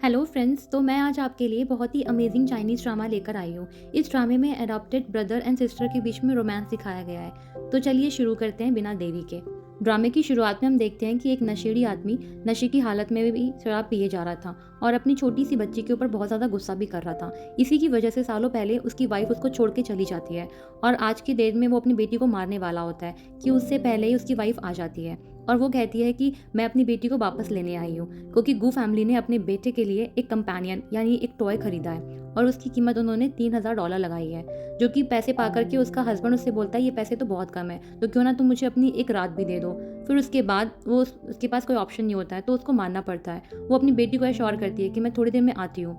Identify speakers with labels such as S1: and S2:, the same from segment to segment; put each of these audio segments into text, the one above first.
S1: Hello friends, तो मैं आज आपके लिए बहुत ही अमेजिंग चाइनीज़ ड्रामा लेकर आई हूँ। इस ड्रामे में एडॉप्टेड ब्रदर एंड सिस्टर के बीच में रोमांस दिखाया गया है। तो चलिए शुरू करते हैं बिना देरी के। ड्रामे की शुरुआत में हम देखते हैं कि एक नशेड़ी आदमी नशे की हालत में भी शराब पिए जा रहा था और अपनी छोटी सी बच्ची के ऊपर बहुत ज़्यादा गुस्सा भी कर रहा था। इसी की वजह से सालों पहले उसकी वाइफ उसको छोड़ के चली जाती है और आज की डेट में वो अपनी बेटी को मारने वाला होता है कि उससे पहले ही उसकी वाइफ आ जाती है और वो कहती है कि मैं अपनी बेटी को वापस लेने आई हूँ क्योंकि गू फैमिली ने अपने बेटे के लिए एक कंपेनियन यानी एक टॉय खरीदा है और उसकी कीमत उन्होंने $3000 लगाई है। जो कि पैसे पा करके उसका हस्बैंड उससे बोलता है ये पैसे तो बहुत कम है, तो क्यों ना तुम मुझे अपनी एक रात भी दे दो। फिर उसके बाद वो उसके पास कोई ऑप्शन नहीं होता है तो उसको मानना पड़ता है। वो अपनी बेटी को एश्योर करती है कि मैं थोड़ी देर में आती हूँ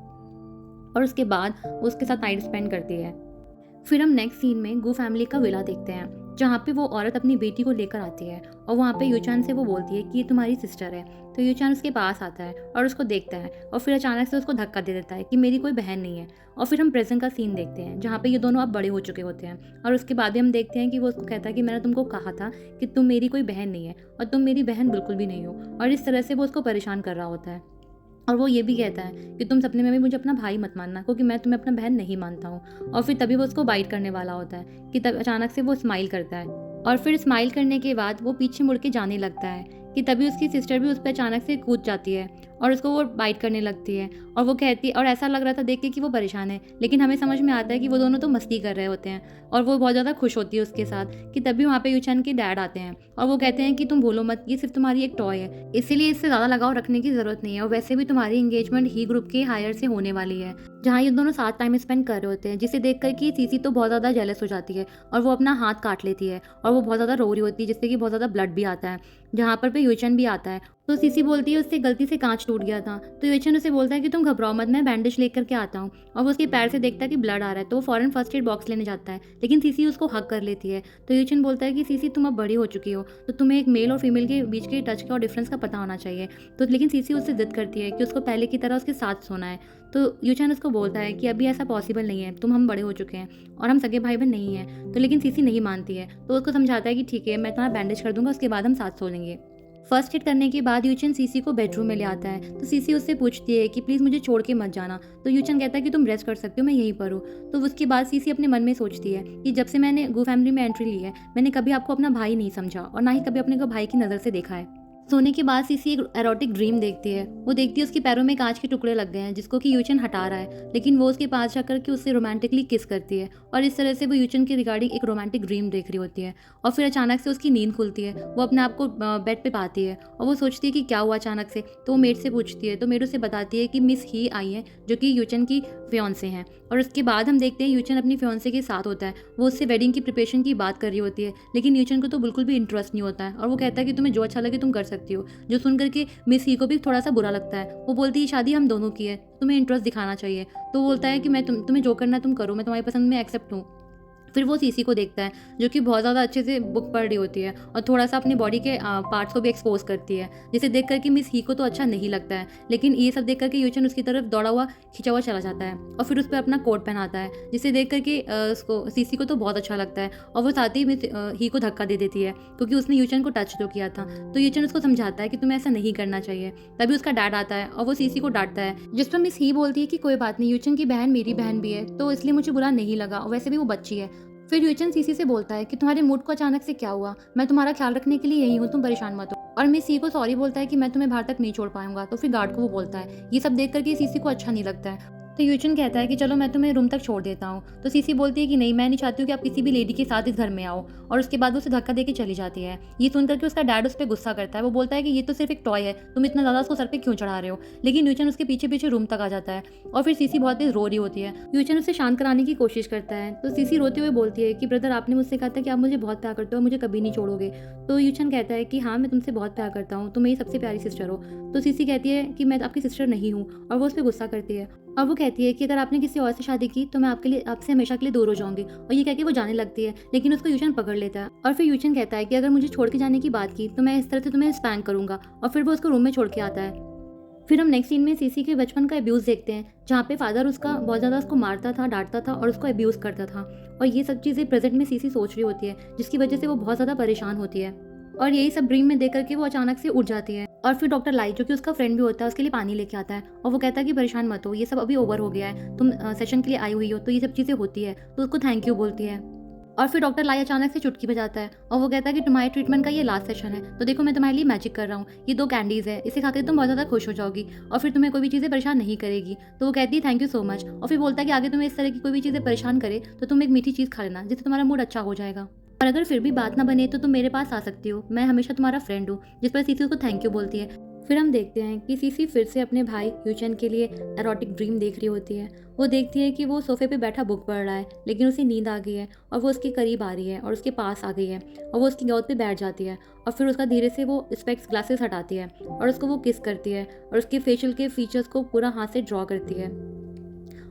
S1: और उसके बाद वो उसके साथ नाइट स्पेंड करती है। फिर हम नेक्स्ट सीन में गू फैमिली का विला देखते हैं जहाँ पे वो औरत अपनी बेटी को लेकर आती है और वहाँ पे यूचान से वो बोलती है कि ये तुम्हारी सिस्टर है। तो यूचान उसके पास आता है और उसको देखता है और फिर अचानक से उसको धक्का दे देता है कि मेरी कोई बहन नहीं है। और फिर हम प्रेजेंट का सीन देखते हैं जहाँ पे ये दोनों अब बड़े हो चुके होते हैं और उसके बाद भी हम देखते हैं कि वो उसको कहता है कि मैंने तुमको कहा था कि तुम मेरी कोई बहन नहीं है और तुम मेरी बहन बिल्कुल भी नहीं हो। और इस तरह से वो उसको परेशान कर रहा होता है और वो ये भी कहता है कि तुम सपने में भी मुझे अपना भाई मत मानना क्योंकि मैं तुम्हें अपना बहन नहीं मानता हूँ। और फिर तभी वो उसको बाइट करने वाला होता है कि तब अचानक से वो स्माइल करता है और फिर स्माइल करने के बाद वो पीछे मुड़ के जाने लगता है कि तभी उसकी सिस्टर भी उस पर अचानक से कूद जाती है और उसको वो बाइट करने लगती है और वो कहती है और ऐसा लग रहा था देख के कि वो परेशान है, लेकिन हमें समझ में आता है कि वो दोनों तो मस्ती कर रहे होते हैं और वो बहुत ज़्यादा खुश होती है उसके साथ। कि तभी वहाँ पे यूचन के डैड आते हैं और वो कहते हैं कि तुम भूलो मत, ये सिर्फ तुम्हारी एक टॉय है, इसीलिए इससे ज़्यादा लगाव रखने की ज़रूरत नहीं है और वैसे भी तुम्हारी एंगेजमेंट ही ग्रुप के हायर से होने वाली है जहाँ ये दोनों साथ टाइम स्पेंड कर रहे होते हैं। जिसे देख कर कि सीसी तो बहुत ज़्यादा जेलस हो जाती है और वो अपना हाथ काट लेती है और वो बहुत ज़्यादा रो रही होती है जिससे कि बहुत ज़्यादा ब्लड भी आता है। जहाँ पर पे यूचन भी आता है तो सीसी बोलती है उससे गलती से कांच टूट गया था। तो यूचन उसे बोलता है कि तुम घबराओ मत, मैं बैंडेज लेकर के आता हूँ। और वो उसके पैर से देखता है कि ब्लड आ रहा है तो वो फॉरन फर्स्ट एड बॉक्स लेने जाता है, लेकिन सीसी उसको हक कर लेती है। तो यूचन बोलता है कि सीसी तुम अब बड़ी हो चुकी हो तो तुम्हें एक मेल और फीमेल के बीच के टच का और डिफरेंस का पता होना चाहिए। तो लेकिन सीसी उससे जिद करती है कि उसको पहले की तरह उसके साथ सोना है। तो यूचन उसको बोलता है कि अभी ऐसा पॉसिबल नहीं है, हम बड़े हो चुके हैं और हम सगे भाई बहन नहीं हैं। तो लेकिन सीसी नहीं मानती है तो उसको समझाता है कि ठीक है मैं तुम्हारा बैंडेज कर दूंगा, उसके बाद हम साथ सो लेंगे। फर्स्ट एड करने के बाद यूचन सीसी को बेडरूम में ले आता है तो सीसी उससे पूछती है कि प्लीज़ मुझे छोड़ के मत जाना। तो यूचन कहता है कि तुम रेस्ट कर सकते हो, मैं यहीं पर हूँ। तो उसके बाद सीसी अपने मन में सोचती है कि जब से मैंने गो फैमिली में एंट्री ली है मैंने कभी आपको अपना भाई नहीं समझा और ना ही कभी अपने को भाई की नज़र से देखा है। सोने के बाद सीसी एक एरोटिक ड्रीम देखती है। वो देखती है उसके पैरों में कांच के टुकड़े लग गए हैं जिसको कि यूचन हटा रहा है, लेकिन वो उसके पास जाकर के उससे रोमांटिकली किस करती है और इस तरह से वो यूचन के रिगार्डिंग एक रोमांटिक ड्रीम देख रही होती है। और फिर अचानक से उसकी नींद खुलती है, वो अपने आप को बेड पे पाती है और वो सोचती है कि क्या हुआ अचानक से। तो वो मेड से पूछती है तो मेड उसे बताती है कि मिस ही आई है जो कि यूचन की फियांसे हैं। और उसके बाद हम देखते हैं यूचन अपनी फियांसे के साथ होता है। वो उससे वेडिंग की प्रिपरेशन की बात कर रही होती है, लेकिन यूचन को तो बिल्कुल भी इंटरेस्ट नहीं होता है और वो कहता है कि तुम्हें जो अच्छा लगे तुम कर सकती हो। जो सुन करके मिस ही को भी थोड़ा सा बुरा लगता है। वो बोलती है शादी हम दोनों की है, तुम्हें इंटरेस्ट दिखाना चाहिए। तो वो बोलता है कि मैं तुम्हें जो करना है तुम करो, मैं तुम्हारी पसंद में एक्सेप्ट हूँ। फिर वो सीसी को देखता है जो कि बहुत ज़्यादा अच्छे से बुक पढ़ रही होती है और थोड़ा सा अपनी बॉडी के पार्ट्स को भी एक्सपोज करती है, जिसे देख करके मिस ही को तो अच्छा नहीं लगता है। लेकिन ये सब देख करके यूचन उसकी तरफ दौड़ा हुआ खिंचा हुआ चला जाता है और फिर उस पर अपना कोट पहनाता है, जिसे देख करके उसको सीसी को तो बहुत अच्छा लगता है और वो साथ ही मिस ही को धक्का दे देती है क्योंकि उसने यूचन को टच तो किया था। तो यूचन उसको समझाता है कि तुम्हें ऐसा नहीं करना चाहिए। तभी उसका डैड आता है और वो सीसी को डांटता है, जिस पर मिस ही बोलती है कि कोई बात नहीं, यूचन की बहन मेरी बहन भी है तो इसलिए मुझे बुरा नहीं लगा और वैसे भी वो बच्ची है। फिर यूचन सीसी से बोलता है कि तुम्हारे मूड को अचानक से क्या हुआ, मैं तुम्हारा ख्याल रखने के लिए यही हूँ, तुम परेशान मत हो। और मिस सी को सॉरी बोलता है कि मैं तुम्हें बाहर तक नहीं छोड़ पाऊंगा। तो फिर गार्ड को वो बोलता है। ये सब देख करके सीसी को अच्छा नहीं लगता है तो यूचन कहता है कि चलो मैं तुम्हें रूम तक छोड़ देता हूँ। तो सीसी बोलती है कि नहीं, मैं नहीं चाहती हूँ कि आप किसी भी लेडी के साथ इस घर में आओ। और उसके बाद वो उसे धक्का देके चली जाती है। ये सुन करके उसका डैड उस पर गुस्सा करता है। वो बोलता है कि ये तो सिर्फ एक टॉय है, तुम इतना ज़्यादा उसको सर पे क्यों चढ़ा रहे हो। लेकिन यूचन उसके पीछे पीछे रूम तक आ जाता है और फिर सीसी बहुत तेज रो रही होती है। यूचन उसे शांत कराने की कोशिश करता है तो सीसी रोते हुए बोलती है कि ब्रदर आपने मुझसे कहा था कि आप मुझे बहुत प्यार करते हो, मुझे कभी नहीं छोड़ोगे। तो यूचन कहता है कि हाँ मैं तुमसे बहुत प्यार करता हूँ, तुम मेरी सबसे प्यारी सिस्टर हो। तो सीसी कहती है कि मैं आपकी सिस्टर नहीं हूँ और वो उस पर गुस्सा करती है और वो कहती है कि अगर आपने किसी और से शादी की तो मैं आपसे हमेशा के लिए दूर हो जाऊंगी। और ये कह के वो जाने लगती है, लेकिन उसको यूचन पकड़ लेता है और फिर यूचन कहता है कि अगर मुझे छोड़ के जाने की बात की तो मैं इस तरह से तुम्हें स्पैंक करूंगा। और फिर वो उसको रूम में छोड़ के आता है। फिर हम नेक्स्ट सीन में सीसी के बचपन का अब्यूज़ देखते हैं जहाँ पे फादर उसका बहुत ज़्यादा उसको मारता था, डांटता था और उसको अब्यूज़ करता था। और ये सब चीज़ें प्रेजेंट में सीसी सोच रही होती है जिसकी वजह से वो बहुत ज़्यादा परेशान होती है और यही सब ड्रीम में देख करके वो अचानक से उठ जाती है और फिर डॉक्टर लाई जो कि उसका फ्रेंड भी होता है उसके लिए पानी लेके आता है और वो कहता है कि परेशान मत हो, ये सब अभी ओवर हो गया है, तुम सेशन के लिए आई हुई हो तो ये सब चीज़ें होती है, तो उसको थैंक यू बोलती है। और फिर डॉक्टर लाई अचानक से चुटकी बजाता है और वो कहता है कि तुम्हारे ट्रीटमेंट का ये लास्ट सेशन है, तो देखो मैं तुम्हारे लिए मैजिक कर रहा हूँ, ये 2 कैंडीज़ है, इसे खाकर तुम बहुत ज़्यादा खुश हो जाओगी और फिर तुम्हें कोई भी चीज़ें परेशान नहीं करेगी। तो वो कहती है थैंक यू सो मच और फिर बोलता है कि आगे तुम्हें इस तरह की कोई भी चीज़ें परेशान करे तो तुम एक मीठी चीज़ खा लेना जिससे तुम्हारा मूड अच्छा हो जाएगा। और अगर फिर भी बात ना बने तो तुम मेरे पास आ सकती हो, मैं हमेशा तुम्हारा फ्रेंड हूँ। जिस पर सीसी उसको थैंक यू बोलती है। फिर हम देखते हैं कि सीसी फिर से अपने भाई यूचन के लिए एरोटिक ड्रीम देख रही होती है। वो देखती है कि वो सोफे पे बैठा बुक पढ़ रहा है लेकिन उसे नींद आ गई है और वो उसके करीब आ रही है और उसके पास आ गई है और वो उसकी गोद पे बैठ जाती है और फिर उसका धीरे से वो स्पेक्स ग्लासेस हटाती है और उसको वो किस करती है और उसके फेशियल के फीचर्स को पूरा हाथ से ड्रॉ करती है।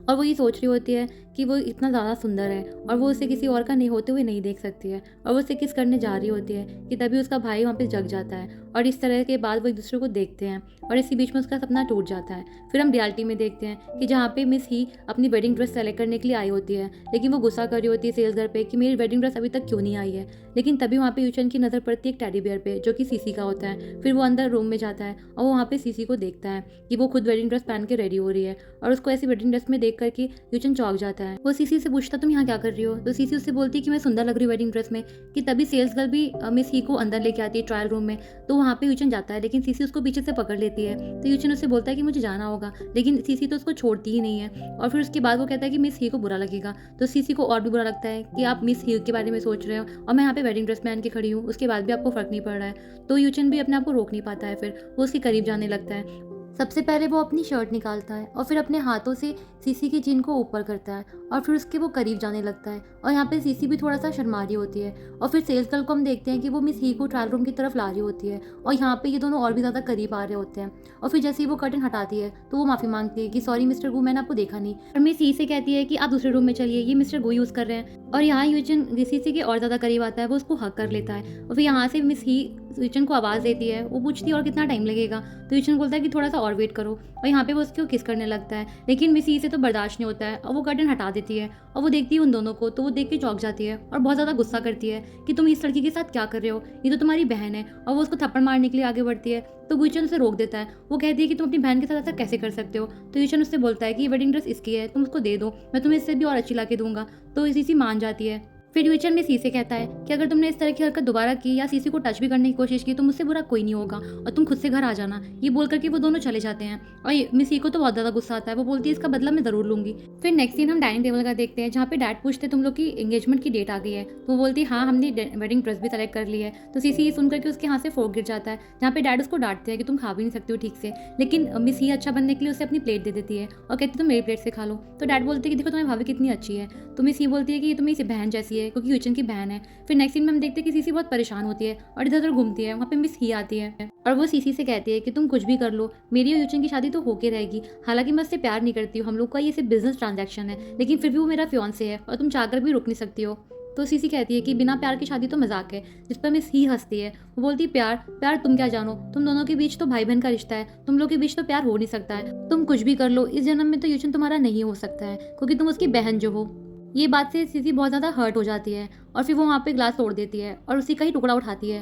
S1: और वो ये सोच रही होती है कि वो इतना ज़्यादा सुंदर है और वो उसे किसी और का नहीं होते हुए नहीं देख सकती है और वो उसे किस करने जा रही होती है कि तभी उसका भाई वहाँ पे जग जाता है और इस तरह के बाद वो एक दूसरे को देखते हैं और इसी बीच में उसका सपना टूट जाता है। फिर हम रियलिटी में देखते हैं कि जहाँ पे मिस ही अपनी वेडिंग ड्रेस सेलेक्ट करने के लिए आई होती है लेकिन वो गुस्सा कर रही होती है सेल्स गर्ल पे कि मेरी वेडिंग ड्रेस अभी तक क्यों नहीं आई है। लेकिन तभी वहाँ पे यूचन की नज़र पड़ती है एक टेडी बियर पे जो कि सीसी का होता है। फिर वो अंदर रूम में जाता है और वो वहाँ पे सीसी को देखता है कि वो खुद वेडिंग ड्रेस पहन के रेडी हो रही है और उसको ऐसी वेडिंग ड्रेस में देख करके यूचन चौंक जाता है। वो सीसी से पूछता तुम यहाँ क्या कर रही हो, तो सीसी उससे बोलती है कि मैं सुंदर लग रही हूँ वेडिंग ड्रेस में। कि तभी सेल्स गर्ल भी मिस ही को अंदर लेके आती है ट्रायल रूम में, तो वहाँ पे यूचन जाता है लेकिन सीसी उसको पीछे से पकड़ लेती है। तो यूचन उससे बोलता है कि मुझे जाना होगा लेकिन सीसी तो उसको छोड़ती ही नहीं है और फिर उसके बाद वो कहता है कि मिस ही को बुरा लगेगा। तो सीसी को और भी बुरा लगता है कि आप मिस ही के बारे में सोच रहे हो और मैं यहाँ पे वेडिंग ड्रेस पहन के खड़ी हूँ, उसके बाद भी आपको फर्क नहीं पड़ रहा है। तो यूचन भी अपने आप को रोक नहीं पाता है, फिर वो उसके करीब जाने लगता है। सबसे पहले वो अपनी शर्ट निकालता है और फिर अपने हाथों से सीसी की चिन को ऊपर करता है और फिर उसके वो करीब जाने लगता है और यहाँ पे सीसी भी थोड़ा सा शर्मा रही होती है। और फिर सेल्स गर्ल को हम देखते हैं कि वो मिस ही को ट्रायल रूम की तरफ ला रही होती है और यहाँ पे ये दोनों और भी ज़्यादा करीब आ रहे होते हैं। और फिर जैसे ही वो कर्टन हटाती है तो वो माफ़ी मांगती है कि सॉरी मिस्टर गू, मैंने आपको देखा नहीं। और मिस ही से कहती है कि आप दूसरे रूम में चलिए, ये मिस्टर गू यूज़ कर रहे हैं। और यहाँ यूचन सीसी के और ज़्यादा करीब आता है, वो उसको हक कर लेता है और फिर यहाँ से मिस ही यूचन को आवाज़ देती है। वो पूछती है और कितना टाइम लगेगा, तो यूचन बोलता है कि थोड़ा सा और वेट करो और यहाँ पे वो उसको किस करने लगता है लेकिन मिस ही से तो बर्दाश्त नहीं होता है और वो कर्टन हटा देती है और वो देखती है उन दोनों को, तो वो देख के चौंक जाती है और बहुत ज़्यादा गुस्सा करती है कि तुम इस लड़की के साथ क्या कर रहे हो, ये तो तुम्हारी बहन है। और वो उसको थप्पड़ मारने के लिए आगे बढ़ती है तो यूचन उसे रोक देता है। वो कहती है कि तुम अपनी बहन के साथ ऐसा कैसे कर सकते हो। तो यूचन उससे बोलता है कि ये वेडिंग ड्रेस इसकी है, तुम उसको दे दो, मैं तुम्हें इससे भी और अच्छी ला के दूंगा। तो सीसी मान जाती है। फिर यूचन में सीसी कहता है कि अगर तुमने इस तरह की हरकत दोबारा की या सीसी को टच भी करने की कोशिश की तो मुझसे बुरा कोई नहीं होगा और तुम खुद से घर आ जाना। ये बोल करके वो दोनों चले जाते हैं और मिसी को तो बहुत ज़्यादा गुस्सा आता है। वो बोलती है इसका बदला मैं ज़रूर लूंगी। फिर नेक्स्ट सीन हम डाइनिंग टेबल का देखते हैं जहाँ पे डैड पूछते तुम लोग की एंगेजमेंट की डेट आ गई है, तो वो बोलती है हाँ हमने वेडिंग ड्रेस भी सेलेक्ट कर ली है। तो सीसी ये सुन करके उसके हाथ से फोर्क गिर जाता है जहाँ पे डैड उसको डांटते हैं कि तुम खा भी नहीं सकती हो ठीक से। लेकिन मिस ही अच्छा बनने के लिए उसे अपनी प्लेट दे देती है और कहती तुम मेरी प्लेट से खा लो। तो डैड बोलते हैं कि देखो तुम्हारी भाभी कितनी अच्छी है। तो मिस ही बोलती है कि ये तो मेरी बहन जैसी है क्योंकि यूचन की बहन है। फिर नेक्स्ट सीन में हम देखते हैं कि सीसी बहुत परेशान होती है और इधर उधर घूमती है। वहाँ पे मिस ही आती है और वो सीसी से कहती है कि तुम कुछ भी कर लो, मेरी और यूचन की शादी तो होके रहेगी। हालांकि मैं उससे प्यार नहीं करती हूँ, हम लोग का ये सिर्फ बिजनेस ट्रांजैक्शन है, लेकिन फिर भी वो मेरा फियांसे है और तुम चाहकर भी रुक नहीं सकती हो। तो सीसी कहती है कि बिना प्यार की शादी तो मजाक है, जिस पर मिस ही हंसती है। वो बोलती है प्यार प्यार तुम क्या जानो, तुम दोनों के बीच तो भाई बहन का रिश्ता है, तुम लोग के बीच तो प्यार हो नहीं सकता है। तुम कुछ भी कर लो, इस जन्म में तो यूचन तुम्हारा नहीं हो सकता है क्योंकि तुम उसकी बहन जो हो। ये बात से सीसी बहुत ज़्यादा हर्ट हो जाती है और फिर वो वहाँ पे ग्लास तोड़ देती है और उसी का ही टुकड़ा उठाती है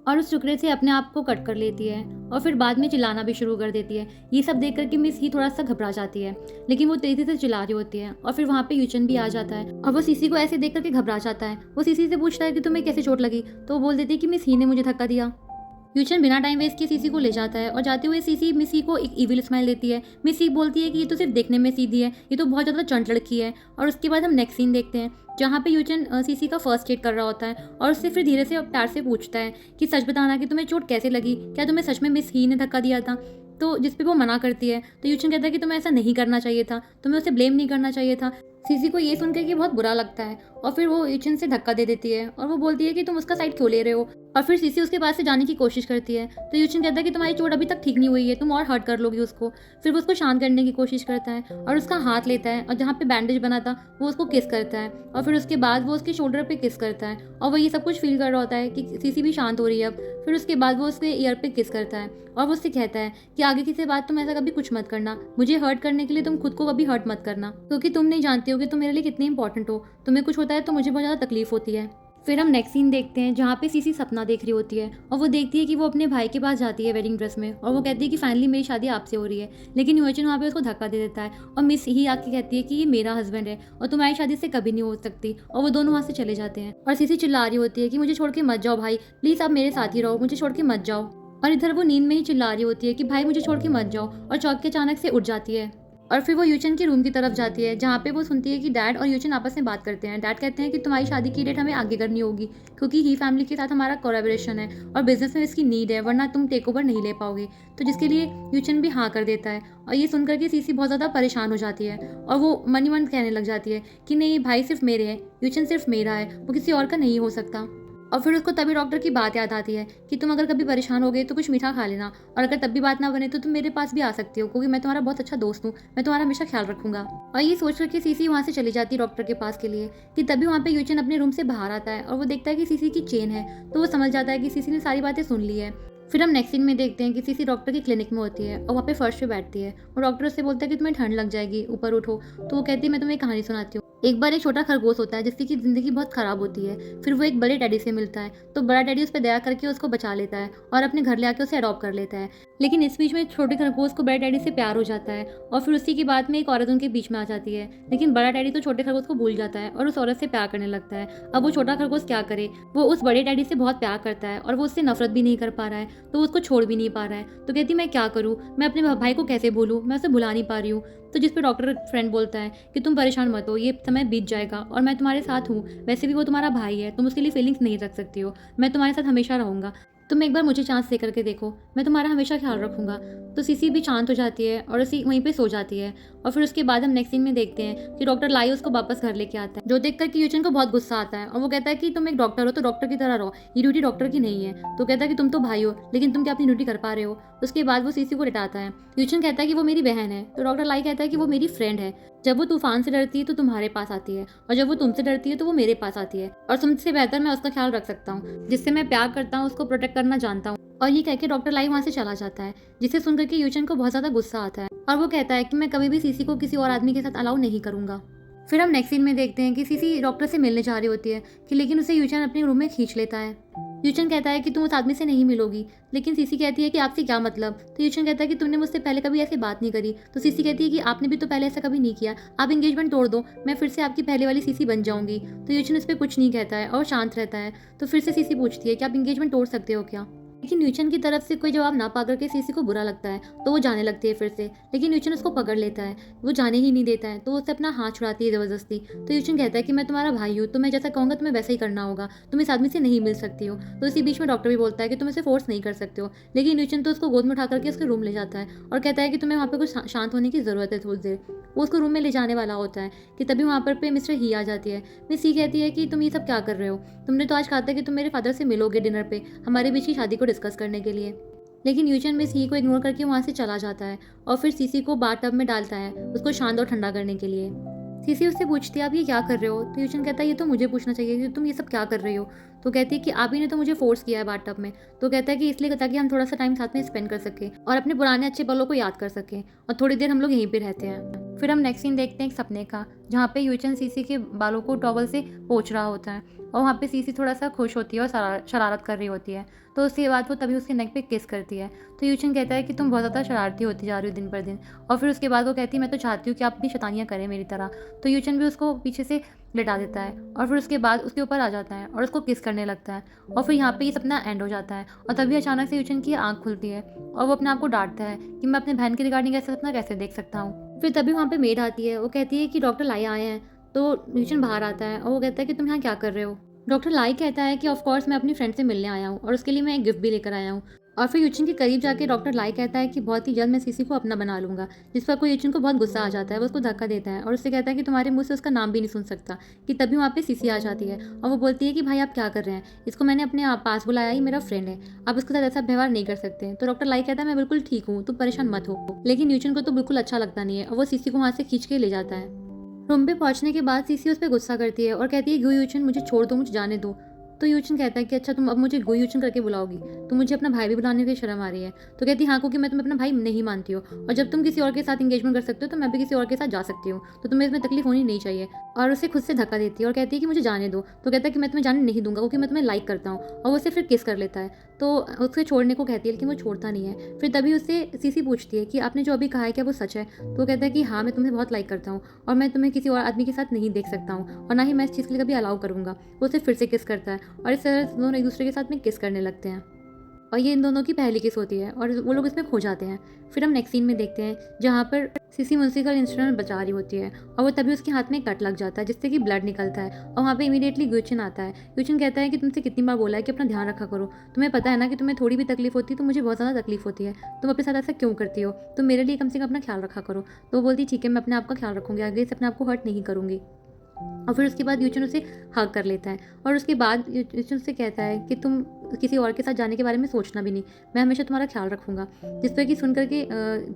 S1: और उस टुकड़े से अपने आप को कट कर लेती है और फिर बाद में चिल्लाना भी शुरू कर देती है। ये सब देख करके मिस ही थोड़ा सा घबरा जाती है लेकिन वो तेजी से चिल्ला रही होती है और फिर वहाँ पे यूचन भी आ जाता है और वो सीसी को ऐसे देख करके घबरा जाता है। वो सीसी से पूछता है कि तुम्हें कैसे चोट लगी, तो वो बोल देती है कि मिस ही ने मुझे धक्का दिया। यूचन बिना टाइम वेस्ट किए सीसी को ले जाता है और जाते हुए सीसी मिसी को एक इविल स्माइल देती है। मिसी बोलती है कि ये तो सिर्फ देखने में सीधी है, ये तो बहुत ज़्यादा चंट लड़की है। और उसके बाद हम नेक्स्ट सीन देखते हैं जहाँ पे यूचन सीसी का फर्स्ट एड कर रहा होता है और उससे फिर धीरे से प्यार से पूछता है कि सच बताना कि तुम्हें चोट कैसे लगी, क्या तुम्हें सच में मिस ही ने धक्का दिया था। तो जिस पे वो मना करती है तो यूचन कहता है कि तुम्हें ऐसा नहीं करना चाहिए था, तुम्हें उसे ब्लेम नहीं करना चाहिए था। सीसी को ये सुनकर कि बहुत बुरा लगता है और फिर वो यूचन से धक्का दे देती है और वो बोलती है कि तुम उसका साइड क्यों ले रहे हो। और फिर सीसी उसके पास से जाने की कोशिश करती है तो यूचन कहता है कि तुम्हारी चोट अभी तक ठीक नहीं हुई है, तुम और हर्ट कर लोगी उसको। फिर वो उसको शांत करने की कोशिश करता है और उसका हाथ लेता है और जहाँ पे बैंडेज बना था वो उसको किस करता है और फिर उसके बाद वो उसके शोल्डर पे किस करता है और वो ये सब कुछ फील कर रहा होता है कि सीसी भी शांत हो रही है अब। फिर उसके बाद वो उसके ईयर पे किस करता है और वो उससे कहता है कि आगे किसी बात तुम ऐसा कभी कुछ मत करना, मुझे हर्ट करने के लिए तुम खुद को कभी हर्ट मत करना क्योंकि तुम नहीं जानते हो कि तुम मेरे लिए कितने इंपॉर्टेंट हो। तुम्हें कुछ होता है तो मुझे बहुत ज़्यादा तकलीफ होती है। फिर हम नेक्स्ट सीन देखते हैं जहाँ पे सीसी सपना देख रही होती है और वो देखती है कि वो अपने भाई के पास जाती है वेडिंग ड्रेस में और वो कहती है कि फाइनली मेरी शादी आपसे हो रही है। लेकिन ह्यूचन वहाँ पे उसको धक्का दे देता है और मिस ही आके कहती है कि ये मेरा हस्बैंड है और तुम्हारी शादी से कभी नहीं हो सकती, और वो दोनों वहाँ से चले जाते हैं। और सीसी चिल्ला रही होती है कि मुझे छोड़ के मत जाओ भाई, प्लीज़ आप मेरे साथ ही रहो, मुझे छोड़ के मत जाओ। और इधर वो नींद में ही चिल्ला रही होती है कि भाई मुझे छोड़ के मत जाओ, और चौंक के अचानक से उठ जाती है। और फिर वो यूचन के रूम की तरफ जाती है जहाँ पे वो सुनती है कि डैड और यूचन आपस में बात करते हैं। डैड कहते हैं कि तुम्हारी शादी की डेट हमें आगे करनी होगी क्योंकि ही फैमिली के साथ हमारा कोलैबोरेशन है और बिजनेस में इसकी नीड है, वरना तुम टेक ओवर नहीं ले पाओगे। तो जिसके लिए यूचन भी हाँ कर देता है। और ये सुनकर के सीसी बहुत ज़्यादा परेशान हो जाती है और वो मन ही मन कहने लग जाती है कि नहीं, भाई सिर्फ मेरे हैं, यूचन सिर्फ मेरा है, वो किसी और का नहीं हो सकता। और फिर उसको तभी डॉक्टर की बात याद आती है कि तुम अगर कभी परेशान हो गए तो कुछ मीठा खा लेना, और अगर तब भी बात ना बने तो तुम मेरे पास भी आ सकती हो क्योंकि मैं तुम्हारा बहुत अच्छा दोस्त हूँ, मैं तुम्हारा हमेशा ख्याल रखूंगा। और ये सोच करके सीसी वहाँ से चली जाती है डॉक्टर के पास के लिए कि तभी वहाँ पे यूचन अपने रूम से बाहर आता है और वो देखता है कि सीसी की चेन है, तो वो समझ जाता है कि सीसी ने सारी बातें सुन ली है। फिर हम नेक्स्ट सीन में देखते हैं कि सीसी डॉक्टर की क्लिनिक में होती है और वहाँ पे फर्श पे बैठती है और डॉक्टर उससे बोलता है कि तुम्हें ठंड लग जाएगी, ऊपर उठो। तो वो कहती है मैं तुम्हें एक कहानी सुनाती हूँ। एक बार एक छोटा खरगोश होता है जिसकी ज़िंदगी बहुत ख़राब होती है। फिर वो एक बड़े डैडी से मिलता है तो बड़ा डैडी उस पर दया करके उसको बचा लेता है और अपने घर ले आके उसे अडॉप्ट कर लेता है। लेकिन इस बीच में छोटे खरगोश को बड़े डैडी से प्यार हो जाता है और फिर उसी के बाद में एक औरत उनके बीच में आ जाती है। लेकिन बड़ा डैडी तो छोटे खरगोश को भूल जाता है और उस औरत से प्यार करने लगता है। अब वो छोटा खरगोश क्या करे, वो उस बड़े डैडी से बहुत प्यार करता है और वो उससे नफरत भी नहीं कर पा रहा है, तो वो उसको छोड़ भी नहीं पा रहा है। तो कहती मैं क्या करूँ, मैं अपने भाई को कैसे भूलूँ, मैं उसे भुला नहीं पा रही हूँ। तो जिस पे डॉक्टर फ्रेंड बोलता है कि तुम परेशान मत हो, ये समय बीत जाएगा और मैं तुम्हारे साथ हूँ, वैसे भी वो तुम्हारा भाई है, तुम उसके लिए फीलिंग्स नहीं रख सकती हो, मैं तुम्हारे साथ हमेशा रहूँगा, तुम एक बार मुझे चांस दे करके देखो, मैं तुम्हारा हमेशा ख्याल रखूंगा। तो सीसी भी शांत हो जाती है और उसी वहीं पे सो जाती है। और फिर उसके बाद हम नेक्स्ट सीन में देखते हैं कि डॉक्टर लाई उसको वापस घर लेके आता है, जो देखकर कि यूचन को बहुत गुस्सा आता है और वो कहता है कि तुम एक डॉक्टर हो तो डॉक्टर की तरह रहो, ये ड्यूटी डॉक्टर की नहीं है। तो कहता है कि तुम तो भाई हो लेकिन तुम क्या अपनी ड्यूटी कर पा रहे हो। उसके बाद वो सीसी को लिटाता है। यूचन कहता है कि वो मेरी बहन है, तो डॉक्टर लाई कहता है कि वो मेरी फ्रेंड है, जब वो तूफान से डरती है तो तुम्हारे पास आती है और जब वो तुमसे डरती है तो वो मेरे पास आती है, और तुमसे बेहतर मैं उसका ख्याल रख सकता हूँ, जिससे मैं प्यार करता हूँ उसको प्रोटेक्ट करना जानता हूँ। और ये कह के डॉक्टर लाई वहाँ से चला जाता है, जिसे सुनकर के यूचन को बहुत ज़्यादा गुस्सा आता है और वो कहता है कि मैं कभी भी सीसी को किसी और आदमी के साथ अलाउ नहीं करूँगा। फिर हम नेक्स्ट सीन में देखते हैं कि सीसी डॉक्टर से मिलने जा रही होती है कि लेकिन उसे यूचन अपने रूम में खींच लेता है। यूचन कहता है कि तुम उस आदमी से नहीं मिलोगी, लेकिन सीसी कहती है कि आपसे क्या मतलब। तो यूचन कहता है कि तुमने मुझसे पहले कभी ऐसे बात नहीं करी। तो सीसी कहती है कि आपने भी तो पहले ऐसा कभी नहीं किया, आप एंगेजमेंट तोड़ दो, मैं फिर से आपकी पहले वाली सीसी बन जाऊंगी। तो यूचन उस पर कुछ नहीं कहता है और शांत रहता है। तो फिर से सीसी पूछती है कि आप एंगेजमेंट तोड़ सकते हो क्या। लेकिन यूचन की तरफ से कोई जवाब ना पाकर के सीसी को बुरा लगता है, तो वो जाने लगती है फिर से। लेकिन यूचन उसको पकड़ लेता है, वो जाने ही नहीं देता है, तो वो उससे अपना हाथ छुड़ाती है ज़बरदस्ती। तो यूचन कहता है कि मैं तुम्हारा भाई हूँ, तो मैं जैसा कहूँगा तुम्हें वैसा ही करना होगा, तुम इस आदमी से नहीं मिल सकती हो। तो इसी बीच में डॉक्टर भी बोलता है कि तुम इसे फोर्स नहीं कर सकते हो। लेकिन यूचन तो उसको गोद में उठा करके उसके रूम ले जाता है और कहता है कि तुम्हें वहाँ पर कुछ शांत होने की ज़रूरत है थोड़ी देर। वो उसको रूम में ले जाने वाला होता है कि तभी वहाँ पर पे मिस्टर ही आ जाती है। मिस ही कहती है कि तुम ये सब क्या कर रहे हो, तुमने तो आज कहा था कि तुम मेरे फादर से मिलोगे डिनर पे हमारे बीच की शादी को डिस्कस करने के लिए। लेकिन यूचन मिस ही को इग्नोर करके वहाँ से चला जाता है और फिर सीसी को बाथ टब में डालता है उसको शांत और ठंडा करने के लिए। सीसी उससे पूछती है आप ये क्या कर रहे हो। तो यूचन कहता है ये तो मुझे पूछना चाहिए कि तुम ये सब क्या कर रही हो। तो कहती है कि आप ही ने तो मुझे फोर्स किया है बाथ टब में। तो कहता है कि इसलिए ताकि हम थोड़ा सा टाइम साथ में स्पेंड कर सकें और अपने पुराने अच्छे पलों को याद कर सकें, और थोड़ी देर हम लोग यहीं पे रहते हैं। फिर हम नेक्स्ट सीन देखते हैं एक सपने का, जहाँ पे यूचन सीसी के बालों को टॉवल से पोंछ रहा होता है और वहाँ पे सीसी थोड़ा सा खुश होती है और शरारत कर रही होती है। तो उसके बाद वो तभी उसके नेक पे किस करती है। तो यूचन कहता है कि तुम बहुत ज़्यादा शरारती होती जा रही हो दिन पर दिन। और फिर उसके बाद वो कहती है मैं तो चाहती हूँ कि आप भी शैतानियाँ करें मेरी तरह। तो यूचन भी उसको पीछे से लिटा देता है और फिर उसके बाद उसके ऊपर आ जाता है और उसको किस करने लगता है। और फिर यहाँ पे ये सपना एंड हो जाता है और तभी अचानक से यूचन की आँख खुलती है और वो अपने आप को डांटता है कि मैं अपने बहन के रिगार्डिंग ऐसा सपना कैसे देख सकता हूँ। फिर तभी वहाँ पे मेड आती है, वो कहती है कि डॉक्टर लाई आए हैं। तो यूचन बाहर आता है और वो कहता है कि तुम यहाँ क्या कर रहे हो। डॉक्टर लाई कहता है कि ऑफ कोर्स मैं अपनी फ्रेंड से मिलने आया हूँ और उसके लिए मैं एक गिफ्ट भी लेकर आया हूँ। और फिर यूचन के करीब जाके डॉक्टर लाई कहता है कि बहुत ही जल्द मैं सीसी को अपना बना लूंगा, जिस पर कोई यूचन को बहुत गुस्सा आ जाता है। वो उसको धक्का देता है और उससे कहता है कि तुम्हारे मुंह से उसका नाम भी नहीं सुन सकता। कि तभी वहाँ पे सीसी आ जाती है और वो बोलती है कि भाई आप क्या कर रहे हैं, इसको मैंने अपने आप पास बुलाया, ही मेरा फ्रेंड है, आप उसके साथ ऐसा व्यवहार नहीं कर सकते। तो डॉक्टर लाई कहता है मैं बिल्कुल ठीक हूँ, तुम परेशान मत हो। लेकिन यूचन को तो बिल्कुल अच्छा लगता नहीं है और वो सीसी को वहाँ से खींच के ले जाता है। रूम पे पहुंचने के बाद सीसी उस पर गुस्सा करती है और कहती है यूचन मुझे छोड़ दो, मुझे जाने दो। तो यूचिन कहता है कि अच्छा तुम अब मुझे गो यूचिन करके बुलाओगी, तो मुझे अपना भाई भी बुलाने की शर्म आ रही है। तो कहती है हाँ, क्योंकि मैं तुम्हें अपना भाई नहीं मानती हूँ, और जब तुम किसी और के साथ एंगेजमेंट कर सकते हो तो मैं भी किसी और के साथ जा सकती हूँ, तो तुम्हें इसमें तकलीफ होनी नहीं चाहिए। और उसे खुद से धक्का देती है और कहती है कि मुझे जाने दो। तो कहता है कि मैं तुम्हें जाने नहीं दूंगा, क्योंकि मैं तुम्हें लाइक करता हूँ, और वो उसे फिर किस कर लेता है। तो उसे छोड़ने को कहती है, लेकिन वो छोड़ता नहीं है। फिर तभी उससे सीसी पूछती है कि आपने जो अभी कहा है क्या वो सच है? तो वो कहता है कि हाँ, मैं तुम्हें बहुत लाइक करता हूँ, और मैं तुम्हें किसी और आदमी के साथ नहीं देख सकता हूँ, और ना ही मैं इस चीज़ के लिए कभी अलाउ करूँगा। वो उसे फिर से किस करता है, और इस तरह से दोनों एक दूसरे के साथ में किस करने लगते हैं। और ये इन दोनों की पहली किस होती है, और वो लोग इसमें खो जाते हैं। फिर हम नेक्स्ट सीन में देखते हैं जहाँ पर सीसी म्यूजिकल इंस्ट्रूमेंट बजा रही होती है, और वो तभी उसके हाथ में कट लग जाता है जिससे कि ब्लड निकलता है, और वहाँ पे इमीडिएटली ग्यूचिन आता है। ग्यूचिन कहता है कि तुमसे कितनी बार बोला है कि अपना ध्यान रखा करो, तुम्हें पता है ना कि तुम्हें थोड़ी भी तकलीफ होती है तो मुझे बहुत ज़्यादा तकलीफ होती है, तुम अपने साथ ऐसा क्यों करती हो, तुम मेरे लिए कम से कम अपना ख्याल रखा करो। तो वो बोलती ठीक है, मैं अपने आप का ख्याल रखूँगी, आगे से अपने आप को हर्ट नहीं करूँगी। और फिर उसके बाद यूचन उसे हग कर लेता है, और उसके बाद यूचन उससे कहता है कि तुम किसी और के साथ जाने के बारे में सोचना भी नहीं, मैं हमेशा तुम्हारा ख्याल रखूँगा। जिस पर कि सुन करके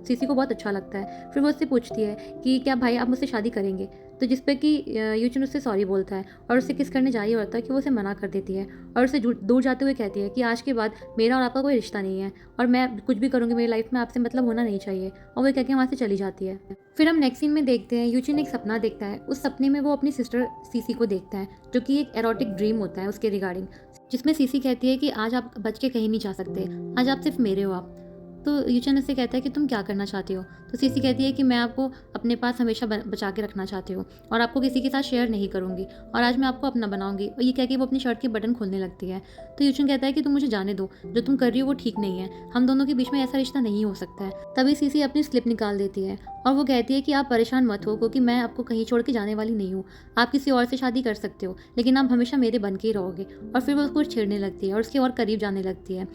S1: सीसी को बहुत अच्छा लगता है। फिर वो उससे पूछती है कि क्या भाई आप मुझसे शादी करेंगे? तो जिस पे कि यूचन उससे सॉरी बोलता है, और उससे किस करने जा रही होता है कि वो उसे मना कर देती है, और उससे दूर जाते हुए कहती है कि आज के बाद मेरा और आपका कोई रिश्ता नहीं है, और मैं कुछ भी करूँगी मेरी लाइफ में आपसे मतलब होना नहीं चाहिए। और वो कह के वहाँ से चली जाती है। फिर हम नेक्स्ट सीन में देखते हैं यूचिन एक सपना देखता है। उस सपने में वो अपनी सिस्टर सीसी को देखता है, जो कि एक एरोटिक ड्रीम होता है उसके रिगार्डिंग, जिसमें सीसी कहती है कि आज आप बच के कहीं नहीं जा सकते, आज आप सिर्फ मेरे हो आप। तो यूचन उससे कहता है कि तुम क्या करना चाहती हो? तो सीसी कहती है कि मैं आपको अपने पास हमेशा बचा के रखना चाहती हूँ, और आपको किसी के साथ शेयर नहीं करूँगी, और आज मैं आपको अपना बनाऊंगी। और ये कह के वो अपनी शर्ट के बटन खोलने लगती है। तो यूचन कहता है कि तुम मुझे जाने दो, जो तुम कर रही हो वो ठीक नहीं है, हम दोनों के बीच में ऐसा रिश्ता नहीं हो सकता है। तभी सीसी अपनी स्लिप निकाल देती है, और वो कहती है कि आप परेशान मत हो, क्योंकि मैं आपको कहीं छोड़ के जाने वाली नहीं हूँ। आप किसी और से शादी कर सकते हो, लेकिन आप हमेशा मेरे बन के ही रहोगे। और फिर वो उसको छेड़ने लगती है और उसके और करीब जाने लगती है।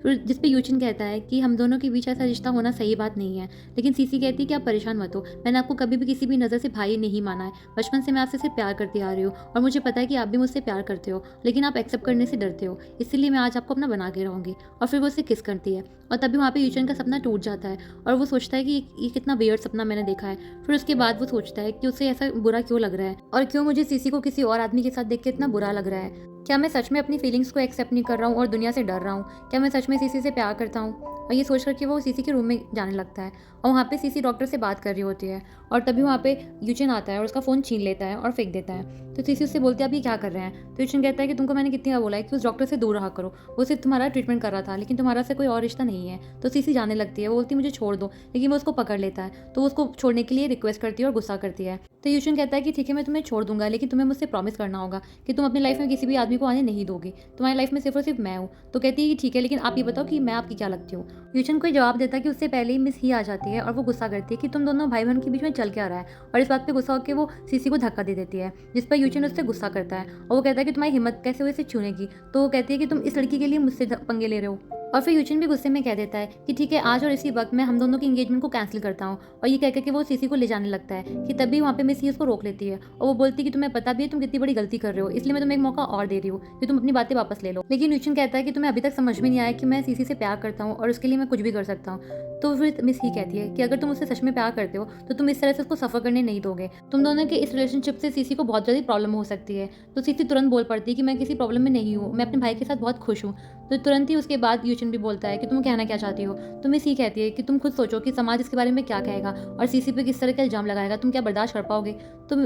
S1: फिर जिस पे यूचिन कहता है कि हम दोनों के बीच ऐसा रिश्ता होना सही बात नहीं है, लेकिन सीसी कहती है कि आप परेशान मत हो, मैंने आपको कभी भी किसी भी नज़र से भाई नहीं माना है, बचपन से मैं आपसे सिर्फ प्यार करती आ रही हूँ, और मुझे पता है कि आप भी मुझसे प्यार करते हो, लेकिन आप एक्सेप्ट करने से डरते हो, इसलिए मैं आज आपको अपना बना के रहूँगी। और फिर वो उससे किस करती है, और तभी वहाँ पे यूचिन का सपना टूट जाता है, और वो सोचता है कि ये कितना वियर्ड सपना मैंने देखा है। फिर उसके बाद वो सोचता है कि उसे ऐसा बुरा क्यों लग रहा है, और क्यों मुझे सीसी को किसी और आदमी के साथ देख के इतना बुरा लग रहा है। क्या मैं सच में अपनी फीलिंग्स को एक्सेप्ट नहीं कर रहा हूँ और दुनिया से डर रहा हूँ? क्या मैं सच में सीसी से प्यार करता हूँ? और ये सोच करके वो सीसी के रूम में जाने लगता है, और वहाँ पे सीसी डॉक्टर से बात कर रही होती है, और तभी वहाँ पे यूचिन आता है और उसका फ़ोन छीन लेता है और फेंक देता है। तो सीसी उससे बोलती है आप ये क्या कर रहे हैं? तो यूचिन कहता है कि तुमको मैंने कितनी बार बोला है कि उस डॉक्टर से दूर रहा करो, वो सिर्फ तुम्हारा ट्रीटमेंट कर रहा था, लेकिन तुम्हारा से कोई और रिश्ता नहीं है। तो सीसी जाने लगती है, वो बोलती है मुझे छोड़ दो, लेकिन वो उसको पकड़ लेता है, तो वो उसको छोड़ने के लिए रिक्वेस्ट करती है और गुस्सा करती है। तो यूचिन कहता है कि ठीक है मैं तुम्हें छोड़ दूंगा, लेकिन तुम्हें मुझसे प्रॉमिस करना होगा कि तुम अपनी लाइफ में किसी भी आदमी को आने नहीं दोगे, तुम्हारी लाइफ में सिर्फ और सिर्फ मैं हूँ। तो कहती है कि ठीक है, लेकिन आप ये बताओ कि मैं आपकी क्या लगती हूँ? यूचिन कोई जवाब देता है कि उससे पहले ही मिस ही आ जाती है, और वो गुस्सा करती है कि तुम दोनों भाई बहन के बीच में चल क्या रहा है, और इस बात पे गुस्सा होकर वो सीसी को धक्का दे देती है, जिस पर यूचिन उससे गुस्सा करता है, और वो कहता है कि तुम्हारी हिम्मत कैसे हुई इसे छूने की? तो वो कहती है कि तुम इस लड़की के लिए मुझसे पंगे ले रहे हो। और फिर यूचिन भी गुस्से में कह देता है कि ठीक है, आज और इसी वक्त मैं हम दोनों की एंगेजमेंट को कैंसिल करता हूँ। और ये कहकर कि वो सीसी को ले जाने लगता है कि तभी वहाँ पे मिस ही उसको रोक लेती है, और वो बोलती है कि तुम्हें पता भी है तुम कितनी बड़ी गलती कर रहे हो, इसलिए मैं तुम्हें एक मौका और दे रही हूँ कि तुम अपनी बातें वापस ले लो। लेकिन यूचिन कहता है कि तुम्हें अभी तक समझ में नहीं आया कि मैं सीसी से प्यार करता हूँ, और उसके लिए मैं कुछ भी कर सकता हूँ। तो फिर मिस ही कहती है कि अगर तुम उससे सच में प्यार करते हो तो तुम इस तरह से उसको सफ़र करने नहीं दोगे, तुम दोनों के इस रिलेशनशिप से सीसी को बहुत जल्दी प्रॉब्लम हो सकती है। तो सीसी तुरंत बोल पड़ती है कि मैं किसी प्रॉब्लम में नहीं हूँ, मैं अपने भाई के साथ बहुत खुश हूँ। तो तुरंत ही उसके बाद यूचिन भी बोलता है कि तुम कहना क्या चाहती हो? तो मिस ही कहती है कि तुम खुद सोचो कि समाज इसके बारे में क्या कहेगा, और सीसी पे किस तरह का इल्ज़ाम लगाएगा, तुम क्या बर्दाश्त कर पाओगे? तो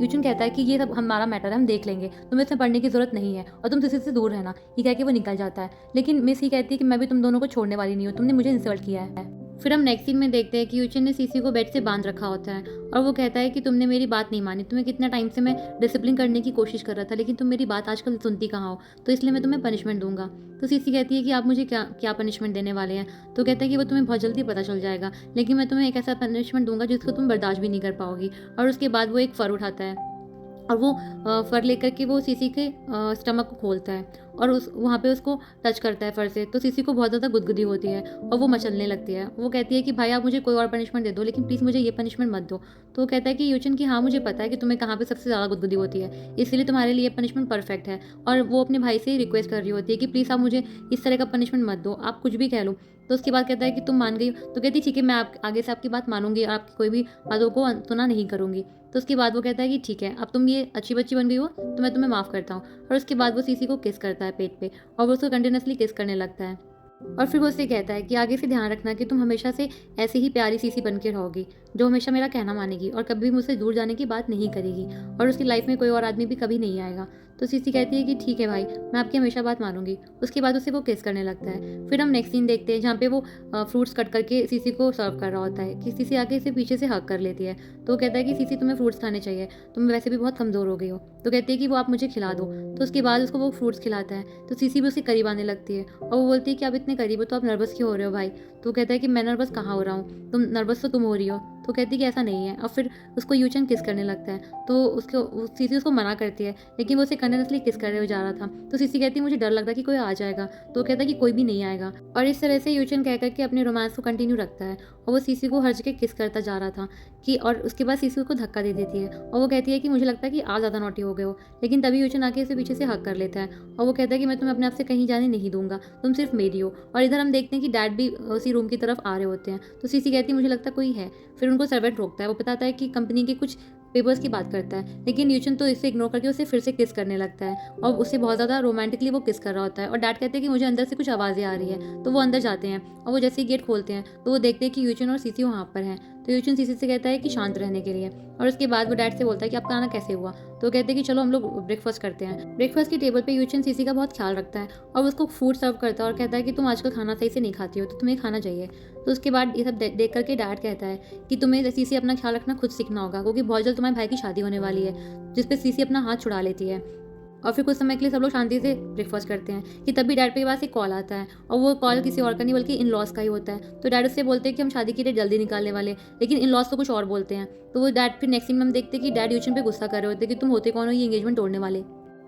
S1: यूचिन कहता है कि ये सब हमारा मैटर है, हम देख लेंगे, तुम्हें इसमें पढ़ने की ज़रूरत नहीं है, और तुम सीसी से दूर रहना। ये कह के वो निकल जाता है, लेकिन मिस ही कहती है कि मैं भी तुम दोनों को छोड़ने वाली नहीं हूँ, तुमने मुझे इंसल्ट किया है। फिर हम नेक्स्ट सीन में देखते हैं कि यूचिन ने सीसी को बेड से बांध रखा होता है, और वो कहता है कि तुमने मेरी बात नहीं मानी, तुम्हें कितना टाइम से मैं डिसिप्लिन करने की कोशिश कर रहा था, लेकिन तुम मेरी बात आजकल सुनती कहाँ हो, तो इसलिए मैं तुम्हें पनिशमेंट दूंगा। तो सीसी कहती है कि आप मुझे क्या क्या पनिशमेंट देने वाले हैं? तो कहता है कि वो तुम्हें बहुत जल्दी पता चल जाएगा, लेकिन मैं तुम्हें एक ऐसा पनिशमेंट दूंगा जिसको तुम बर्दाश्त भी नहीं कर पाओगी। और उसके बाद वो एक फर उठाता है, और वो फर लेकर के वो सीसी के स्टमक को खोलता है, और उस वहाँ पे उसको टच करता है फर से। तो सीसी को बहुत ज़्यादा गुदगुदी होती है, और वो मचलने लगती है। वो कहती है कि भाई आप मुझे कोई और पनिशमेंट दे दो, लेकिन प्लीज़ मुझे ये पनिशमेंट मत दो। तो वो कहता है कि यूचिन कि हाँ मुझे पता है कि तुम्हें कहाँ पे सबसे ज़्यादा गुदगुदी होती है, इसलिए तुम्हारे लिए पनिशमेंट परफेक्ट है। और वो अपने भाई से रिक्वेस्ट कर रही होती है कि प्लीज़ आप मुझे इस तरह का पनिशमेंट मत दो, आप कुछ भी कह लो, तो उसके बाद कहता है कि तुम मान गई हो? तो कहती ठीक है, मैं आप आगे से आपकी बात मानूंगी और आपकी कोई भी बातों को अनसुना नहीं करूंगी। तो उसके बाद वो कहता है कि ठीक है, अब तुम ये अच्छी बच्ची बन गई हो तो मैं तुम्हें माफ़ करता हूँ। और उसके बाद वो सीसी को किस करता है पेट पे और वो उसको कंटिन्यूसली किस करने लगता है। और फिर वो उससे कहता है कि आगे से ध्यान रखना कि तुम हमेशा से ऐसे ही प्यारी सीसी बन के रहोगी, जो हमेशा मेरा कहना मानेगी और कभी भी मुझसे दूर जाने की बात नहीं करेगी, और उसकी लाइफ में कोई और आदमी भी कभी नहीं आएगा। तो सीसी कहती है कि ठीक है भाई, मैं आपकी हमेशा बात मानूंगी। उसके बाद उसे वो किस करने लगता है। फिर हम नेक्स्ट सीन देखते हैं जहाँ पे वो फ्रूट्स कट करके सीसी को सर्व कर रहा होता है कि सीसी आके इसे पीछे से हक कर लेती है। तो वो कहता है कि सीसी, तुम्हें फ्रूट्स खाने चाहिए, तुम वैसे भी बहुत कमज़ोर हो गई हो। तो कहती है कि वो आप मुझे खिला दो। तो उसके बाद उसको वो फ्रूट्स खिलाता है। तो सीसी भी उसके करीब आने लगती है और वो बोलती है कि आप इतने करीब हो तो आप नर्वस क्यों हो रहे हो भाई? तो कहता है कि मैं नर्वस कहाँ हो रहा हूँ, तुम नर्वस तो तुम हो रही हो। तो कहती है कि ऐसा नहीं है। और फिर उसको यूचन किस करने लगता है। तो सीसी उसको मना करती है, लेकिन वो उसे कंटिन्यूसली किस करने जा रहा था। तो सीसी कहती है मुझे डर लगता है कि कोई आ जाएगा। तो कहता है कि कोई भी नहीं आएगा। और इस तरह से यूचन कह करके अपने रोमांस को कंटिन्यू रखता है और वो सीसी को हर जगह किस करता जा रहा था कि, और उसके बाद सीसी उसको धक्का दे देती है और वो कहती है कि मुझे लगता है कि आप ज़्यादा नॉटी हो गए हो। लेकिन तभी यूचन आके इसे पीछे से हक कर लेता है और वो कहता है कि मैं तुम्हें अपने आप से कहीं जाने नहीं दूंगा, तुम सिर्फ मेरी हो। और इधर हम देखते हैं कि डैड भी उसी रूम की तरफ आ रहे होते हैं। तो सीसी कहती है मुझे लगता है कोई है। फिर उनको सर्वेंट रोकता है, वो बताता है कि कंपनी के कुछ पेपर्स की बात करता है, लेकिन यूचन तो इसे इग्नोर करके उसे फिर से किस करने लगता है और उससे बहुत ज़्यादा रोमांटिकली वो किस कर रहा होता है। और डैड कहते हैं कि मुझे अंदर से कुछ आवाज़ें आ रही है। तो वो अंदर जाते हैं और वो जैसे ही गेट खोलते हैं तो वो देखते हैं कि यूचन और सीसी वहाँ पर हैं। तो यूचन सीसी से कहता है कि शांत रहने के लिए, और उसके बाद वो डैड से बोलता है कि आपका आना कैसे हुआ। तो कहते हैं कि चलो हम लोग ब्रेकफास्ट करते हैं। ब्रेकफास्ट की टेबल पे यूचन सीसी का बहुत ख्याल रखता है और उसको फूड सर्व करता है और कहता है कि तुम आजकल खाना सही से नहीं खाती हो तो तुम्हें खाना चाहिए। तो उसके बाद ये सब देख करके डैड कहता है कि तुम्हें सीसी अपना ख्याल रखना खुद सीखना होगा, क्योंकि बहुत जल्द तुम्हारे भाई की शादी होने वाली है, जिसपे सीसी अपना हाथ छुड़ा लेती है। और फिर कुछ समय के लिए सब लोग शांति से ब्रेकफास्ट करते हैं कि तभी डैड के पास एक कॉल आता है और वो कॉल किसी और का नहीं बल्कि इन लॉज का ही होता है। तो डैड उससे बोलते हैं कि हम शादी की डेट जल्दी निकालने वाले, लेकिन इन लॉज तो कुछ और बोलते हैं। तो वो डैड फिर नेक्स्ट सीन में हम देखते हैं कि डैड यूचन पे गुस्सा कर रहे होते हैं कि तुम होते कौन हो ये एंगेजमेंट तोड़ने वाले,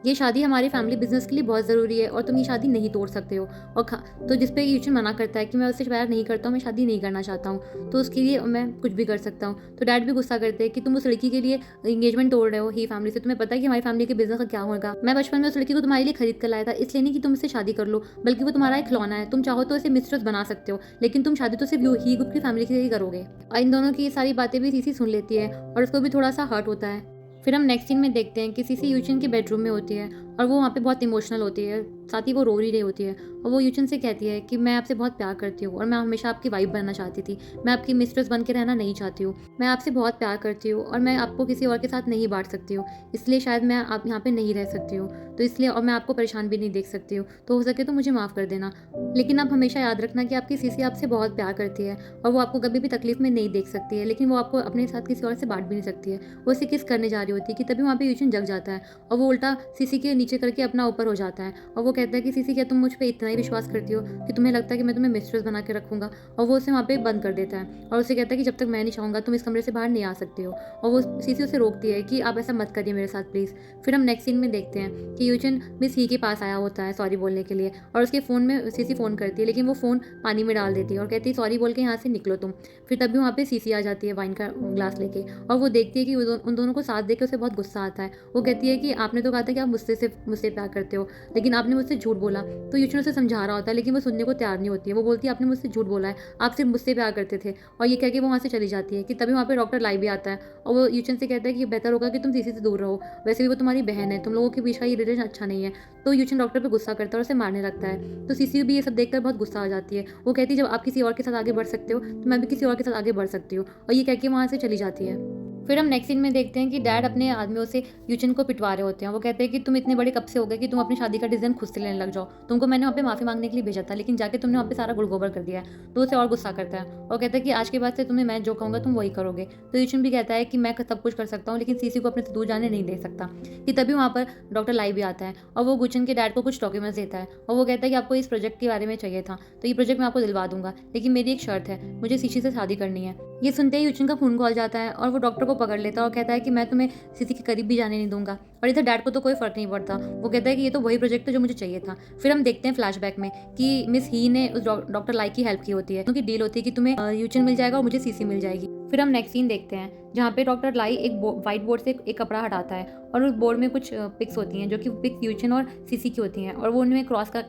S1: ये शादी हमारे फैमिली बिजनेस के लिए बहुत ज़रूरी है और तुम ये शादी नहीं तोड़ सकते हो। और तो जिस पे यूचन मना करता है कि मैं उससे प्यार नहीं करता हूँ, मैं शादी नहीं करना चाहता हूँ, तो उसके लिए मैं कुछ भी कर सकता हूँ। तो डैड भी गुस्सा करते हैं कि तुम उस लड़की के लिए एंगेजमेंट तोड़ रहे हो ही फैमिली से, तुम्हें पता है कि हमारी फैमिली के बिजनेस का क्या होगा। मैं बचपन में उस लड़की को तुम्हारे लिए खरीद कर लाया था, इसलिए नहीं कि तुम इससे शादी कर लो, बल्कि वो तुम्हारा एक खिलौना है। तुम चाहो तो इसे मिस्ट्रेस बना सकते हो, लेकिन तुम शादी तो सिर्फ ही ग्रुप की फैमिली से ही करोगे। और इन दोनों की ये सारी बातें भी सीसी सुन लेती है और उसको भी थोड़ा सा हर्ट होता है। फिर हम नेक्स्ट सीन में देखते हैं कि सीसी यूचन के बेडरूम में होती है और वो वहाँ पे बहुत इमोशनल होती है, साथ ही वो रो ही रही होती है और वो यूचन से कहती है कि मैं आपसे बहुत प्यार करती हूँ और मैं हमेशा आपकी वाइफ बनना चाहती थी, मैं आपकी मिस्ट्रेस बन के रहना नहीं चाहती हूँ। मैं आपसे बहुत प्यार करती हूँ और मैं आपको किसी और के साथ नहीं बांट सकती हूँ, इसलिए शायद मैं आप यहाँ पे नहीं रह सकती हूँ, तो इसलिए, और मैं आपको परेशान भी नहीं देख सकती हूँ, तो हो सके तो मुझे माफ़ कर देना। लेकिन आप हमेशा याद रखना कि आपकी सीसी आपसे बहुत प्यार करती है और वो आपको कभी भी तकलीफ में नहीं देख सकती है, लेकिन वो आपको अपने साथ किसी और से बांट भी नहीं सकती है। वो उसे किस करने जा रही होती है कि तभी वहाँ पे यूचन जग जाता है और वो उल्टा सीसी के नीचे करके अपना ऊपर हो जाता है और वो कहता है कि सीसी, क्या तुम मुझ पे इतना ही विश्वास करती हो कि तुम्हें लगता है कि मैं तुम्हें मिस्ट्रेस बना के रखूंगा। और वो उसे वहाँ पे बंद कर देता है और उसे कहता है कि जब तक मैं नहीं चाहूँगा तुम इस कमरे से बाहर नहीं आ सकते हो। और वो सीसी उसे रोकती है कि आप ऐसा मत करिए मेरे साथ प्लीज़। फिर हम नेक्स्ट सीन में देखते हैं कि यूचन मिस ही के पास आया होता है सॉरी बोलने के लिए और उसके फ़ोन में सीसी फ़ोन करती है, लेकिन वो फ़ोन पानी में डाल देती है और कहती है सॉरी बोल के यहाँ से निकलो तुम। फिर तभी वहाँ पे सीसी आ जाती है वाइन का ग्लास लेके और वो देखती है कि उन दोनों को साथ देख के उसे बहुत गुस्सा आता है। वो कहती है कि आपने तो कहा था कि आप मुझसे प्यार करते हो, लेकिन आपने मुझसे झूठ बोला। तो यूचन उसे समझा रहा होता है, लेकिन वो सुनने को तैयार नहीं होती है। वो बोलती है आपने मुझसे झूठ बोला है, आप सिर्फ मुझसे प्यार करते थे, और ये कह के वो वहाँ से चली जाती है कि तभी वहाँ पे डॉक्टर लाई भी आता है और वो यूचन से कहता है कि बेहतर होगा कि तुम सीसी से दूर रहो, वैसे भी वो तुम्हारी बहन है, तुम लोगों के बीच का ये रिलेशन अच्छा नहीं है। तो यूचन डॉक्टर पे गुस्सा करता है और उसे मारने लगता है। तो सीसी भी ये सब देखकर बहुत गुस्सा आ जाती है। वो कहती है जब आप किसी और के साथ आगे बढ़ सकते हो तो मैं भी किसी और के साथ आगे बढ़ सकती हूँ, और ये कह के वहाँ से चली जाती है। फिर हम नेक्स्ट सीन में देखते हैं कि डैड अपने आदमियों से यूचन को पिटवा रहे होते हैं। वो कहते हैं कि तुम इतने बड़े कब से हो गए कि तुम अपनी शादी का डिसीजन खुद से लेने लग जाओ, तुमको मैंने वहाँ पे माफ़ी मांगने के लिए भेजा था, लेकिन जाके तुमने वहाँ पे सारा गुड़ गोबर कर दिया है। तो उसे और गुस्सा करता है और कहता है कि आज के बाद से तुम्हें मैं जो कहूँगा तुम वही करोगे। तो यूचन भी कहता है कि मैं सब कुछ कर सकता हूँ, लेकिन सीसी को अपने से दूर जाने नहीं दे सकता। कि तभी वहाँ पर डॉक्टर लाई भी आता है और वो गुचन के डैड को कुछ डॉक्यूमेंट्स देता है और वो कहता है कि आपको इस प्रोजेक्ट के बारे में चाहिए था, तो ये प्रोजेक्ट मैं आपको दिलवा दूंगा, लेकिन मेरी एक शर्त है, मुझे सीसी से शादी करनी है। ये सुनते ही यूचन का खून खौल जाता है और वो डॉक्टर को पकड़ लेता है और कहता है कि मैं तुम्हें सीसी के करीब भी जाने नहीं दूंगा। और इधर डैड को तो कोई फर्क नहीं पड़ता, वो कहता है कि ये तो वही प्रोजेक्ट है जो मुझे चाहिए था। फिर हम देखते हैं फ्लैशबैक में कि मिस ही ने उस डॉक्टर लाई की हेल्प की होती है, क्योंकि डील होती है कि तुम्हें यूचन मिल जाएगा और मुझे सीसी मिल जाएगी। फिर हम नेक्स्ट सीन देखते हैं जहाँ पे डॉक्टर लाई एक व्हाइट बोर्ड से एक कपड़ा हटाता है और उस बोर्ड में कुछ पिक्स होती हैं जो कि पिक्स यूचिन और सीसी की होती हैं और वो उनमें क्रॉस का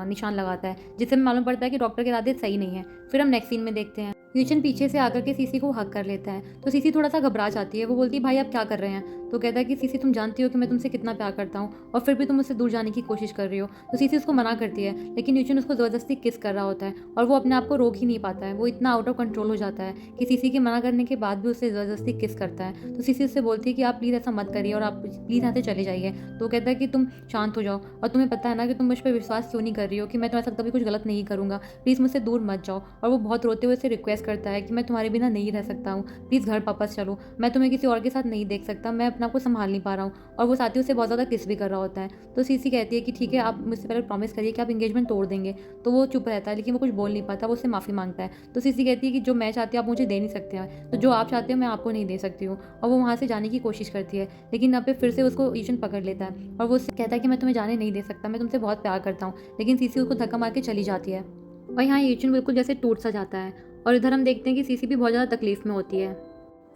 S1: निशान लगाता है, जिससे हमें मालूम पड़ता है कि डॉक्टर के इरादे सही नहीं है। फिर हम नेक्स्ट सीन में देखते हैं यूचिन पीछे से आकर के सीसी को हक कर लेता है, तो सीसी थोड़ा सा घबरा जाती है। वो बोलती है भाई आप क्या कर रहे हैं? तो कहता है कि सीसी तुम जानती हो कि मैं तुमसे कितना प्यार करता हूँ और फिर भी तुम मुझसे दूर जाने की कोशिश कर रही हो। तो सीसी उसको मना करती है, लेकिन यूचिन उसको ज़बरदस्ती किस कर रहा होता है और वो अपने आप को रोक ही नहीं पाता है। वो इतना आउट ऑफ कंट्रोल हो जाता है कि सीसी के मना करने के बाद भी उससे ज़बरदस्ती किस करता है। तो सीसी उससे बोलती है कि आप प्लीज़ ऐसा मत करिए और आप प्लीज़ यहाँ से चले जाइए। तो वो कहता है कि तुम शांत हो जाओ और तुम्हें पता है ना कि तुम मुझ पर विश्वास क्यों नहीं कर रही हो, कि मैं तुम्हारे साथ कभी कुछ गलत नहीं करूँगा, प्लीज़ मुझसे दूर मत जाओ। और वो बहुत रोते हुए उसे रिक्वेस्ट करता है कि मैं तुम्हारे बिना नहीं रह सकता हूँ, प्लीज़ घर वापस चलो, मैं तुम्हें किसी और के साथ नहीं देख सकता, मैं अपने आप को संभाल नहीं पा रहा हूँ। और वो साथ ही उससे बहुत ज़्यादा किस भी कर रहा होता है। तो सीसी कहती है कि ठीक है, आप मुझसे पहले प्रॉमिस करिए कि आप एंगेजमेंट तोड़ देंगे। तो वो चुप रहता है, लेकिन वो कुछ बोल नहीं पाता, वो उससे माफ़ी मांगता है। तो सीसी कहती है कि जो मैं चाहती हूँ आप मुझे दे नहीं सकते हैं, तो जो आप चाहते हो मैं आपको नहीं दे सकती हूँ। और वो वहाँ से जाने की कोशिश करती है, लेकिन यहाँ पे फिर से उसको ईशन पकड़ लेता है और वो उससे कहता है कि मैं तुम्हें जाने नहीं दे सकता, मैं तुमसे बहुत प्यार करता हूँ। लेकिन सीसी उसको धक्का मार के चली जाती है और यहाँ ईशन बिल्कुल जैसे टूट सा जाता है। और इधर हम देखते हैं कि सीसी भी बहुत ज़्यादा तकलीफ में होती है।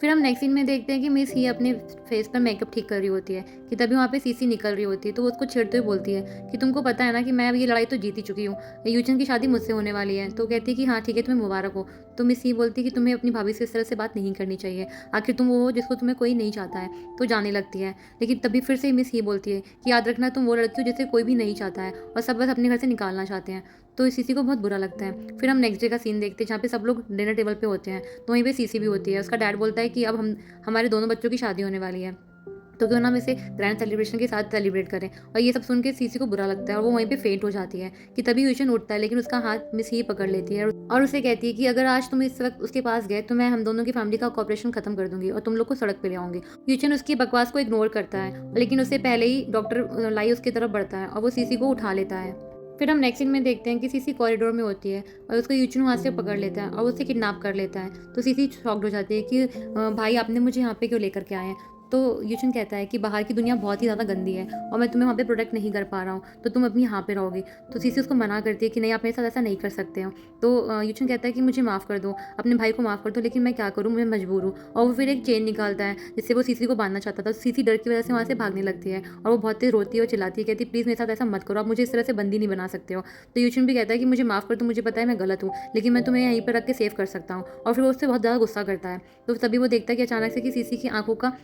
S1: फिर हम नेक्स्ट सीन में देखते हैं कि मिस ही अपने फेस पर मेकअप ठीक कर रही होती है कि तभी वहाँ पे सीसी निकल रही होती है। तो वो उसको छेड़ते हुए बोलती है कि तुमको पता है ना कि मैं अब ये लड़ाई तो जीत ही चुकी हूँ, यूचन की शादी मुझसे होने वाली है। तो कहती है कि हाँ ठीक है, तुम्हें मुबारक हो। तो मिस ही बोलती है कि तुम्हें अपनी भाभी से इस तरह से बात नहीं करनी चाहिए, आखिर तुम वो हो जिसको तुम्हें कोई नहीं चाहता है। तो जाने लगती है, लेकिन तभी फिर से मिस ही बोलती है कि याद रखना तुम वो लड़की हो जिसे कोई भी नहीं चाहता है और सब बस अपने घर से निकालना चाहते हैं। तो सीसी को बहुत बुरा लगता है। फिर हम नेक्स्ट डे का सीन देखते हैं जहाँ पे सब लोग डिनर टेबल पे होते हैं, तो वहीं पे सीसी भी होती है। उसका डैड बोलता है कि अब हमारे दोनों बच्चों की शादी होने वाली है, तो क्यों ना हम इसे ग्रैंड सेलिब्रेशन के साथ सेलिब्रेट करें। और ये सब सुन के सीसी को बुरा लगता है और वो वहीं पे फेंट हो जाती है कि तभी यूशन उठता है, लेकिन उसका हाथ मिस ही पकड़ लेती है और उसे कहती है कि अगर आज तुम इस वक्त उसके पास गए तो मैं हम दोनों की फैमिली का कॉपरेशन खत्म कर दूंगी और तुम लोग को सड़क पे ले आऊंगी। यूशन उसकी बकवास को इग्नोर करता है, लेकिन उससे पहले ही डॉक्टर लाई उसकी तरफ बढ़ता है और वो सीसी को उठा लेता है। फिर हम नेक्स्ट सीन में देखते हैं कि सीसी कॉरिडोर में होती है और उसको यूचन वहाँ से पकड़ लेता है और उससे किडनैप कर लेता है। तो सीसी शॉक्ड हो जाती है कि भाई आपने मुझे यहाँ पे क्यों लेकर के आए हैं। तो यूचन कहता है कि बाहर की दुनिया बहुत ही ज़्यादा गंदी है और मैं तुम्हें वहाँ पे प्रोटेक्ट नहीं कर पा रहा हूँ, तो तुम अपनी यहाँ पे रहोगे। तो सीसी उसको मना करती है कि नहीं, आप मेरे साथ ऐसा नहीं कर सकते हो। तो यूचन कहता है कि मुझे माफ़ कर दो, अपने भाई को माफ़ कर दो, लेकिन मैं क्या करूँ, मैं मजबूर हूँ। और वो फिर एक चेन निकालता है जिससे वो सीसी को बांधना चाहता था। तो सीसी डर की वजह से वहाँ से भागने लगती है और वो बहुत तेज रोती है और चिल्लाती है, कहती है प्लीज़ मेरे साथ ऐसा मत करो, आप मुझे इस तरह से बंदी नहीं बना सकते हो। तो यूचन भी कहता है कि मुझे माफ़ कर दो, मुझे पता है मैं गलत हूँ, लेकिन मैं तुम्हें यहीं पर रख के सेव कर सकता हूँ। और फिर वो उससे बहुत ज़्यादा गुस्सा करता है। तो तभी वो देखता है कि अचानक से कि सीसी की आंखों का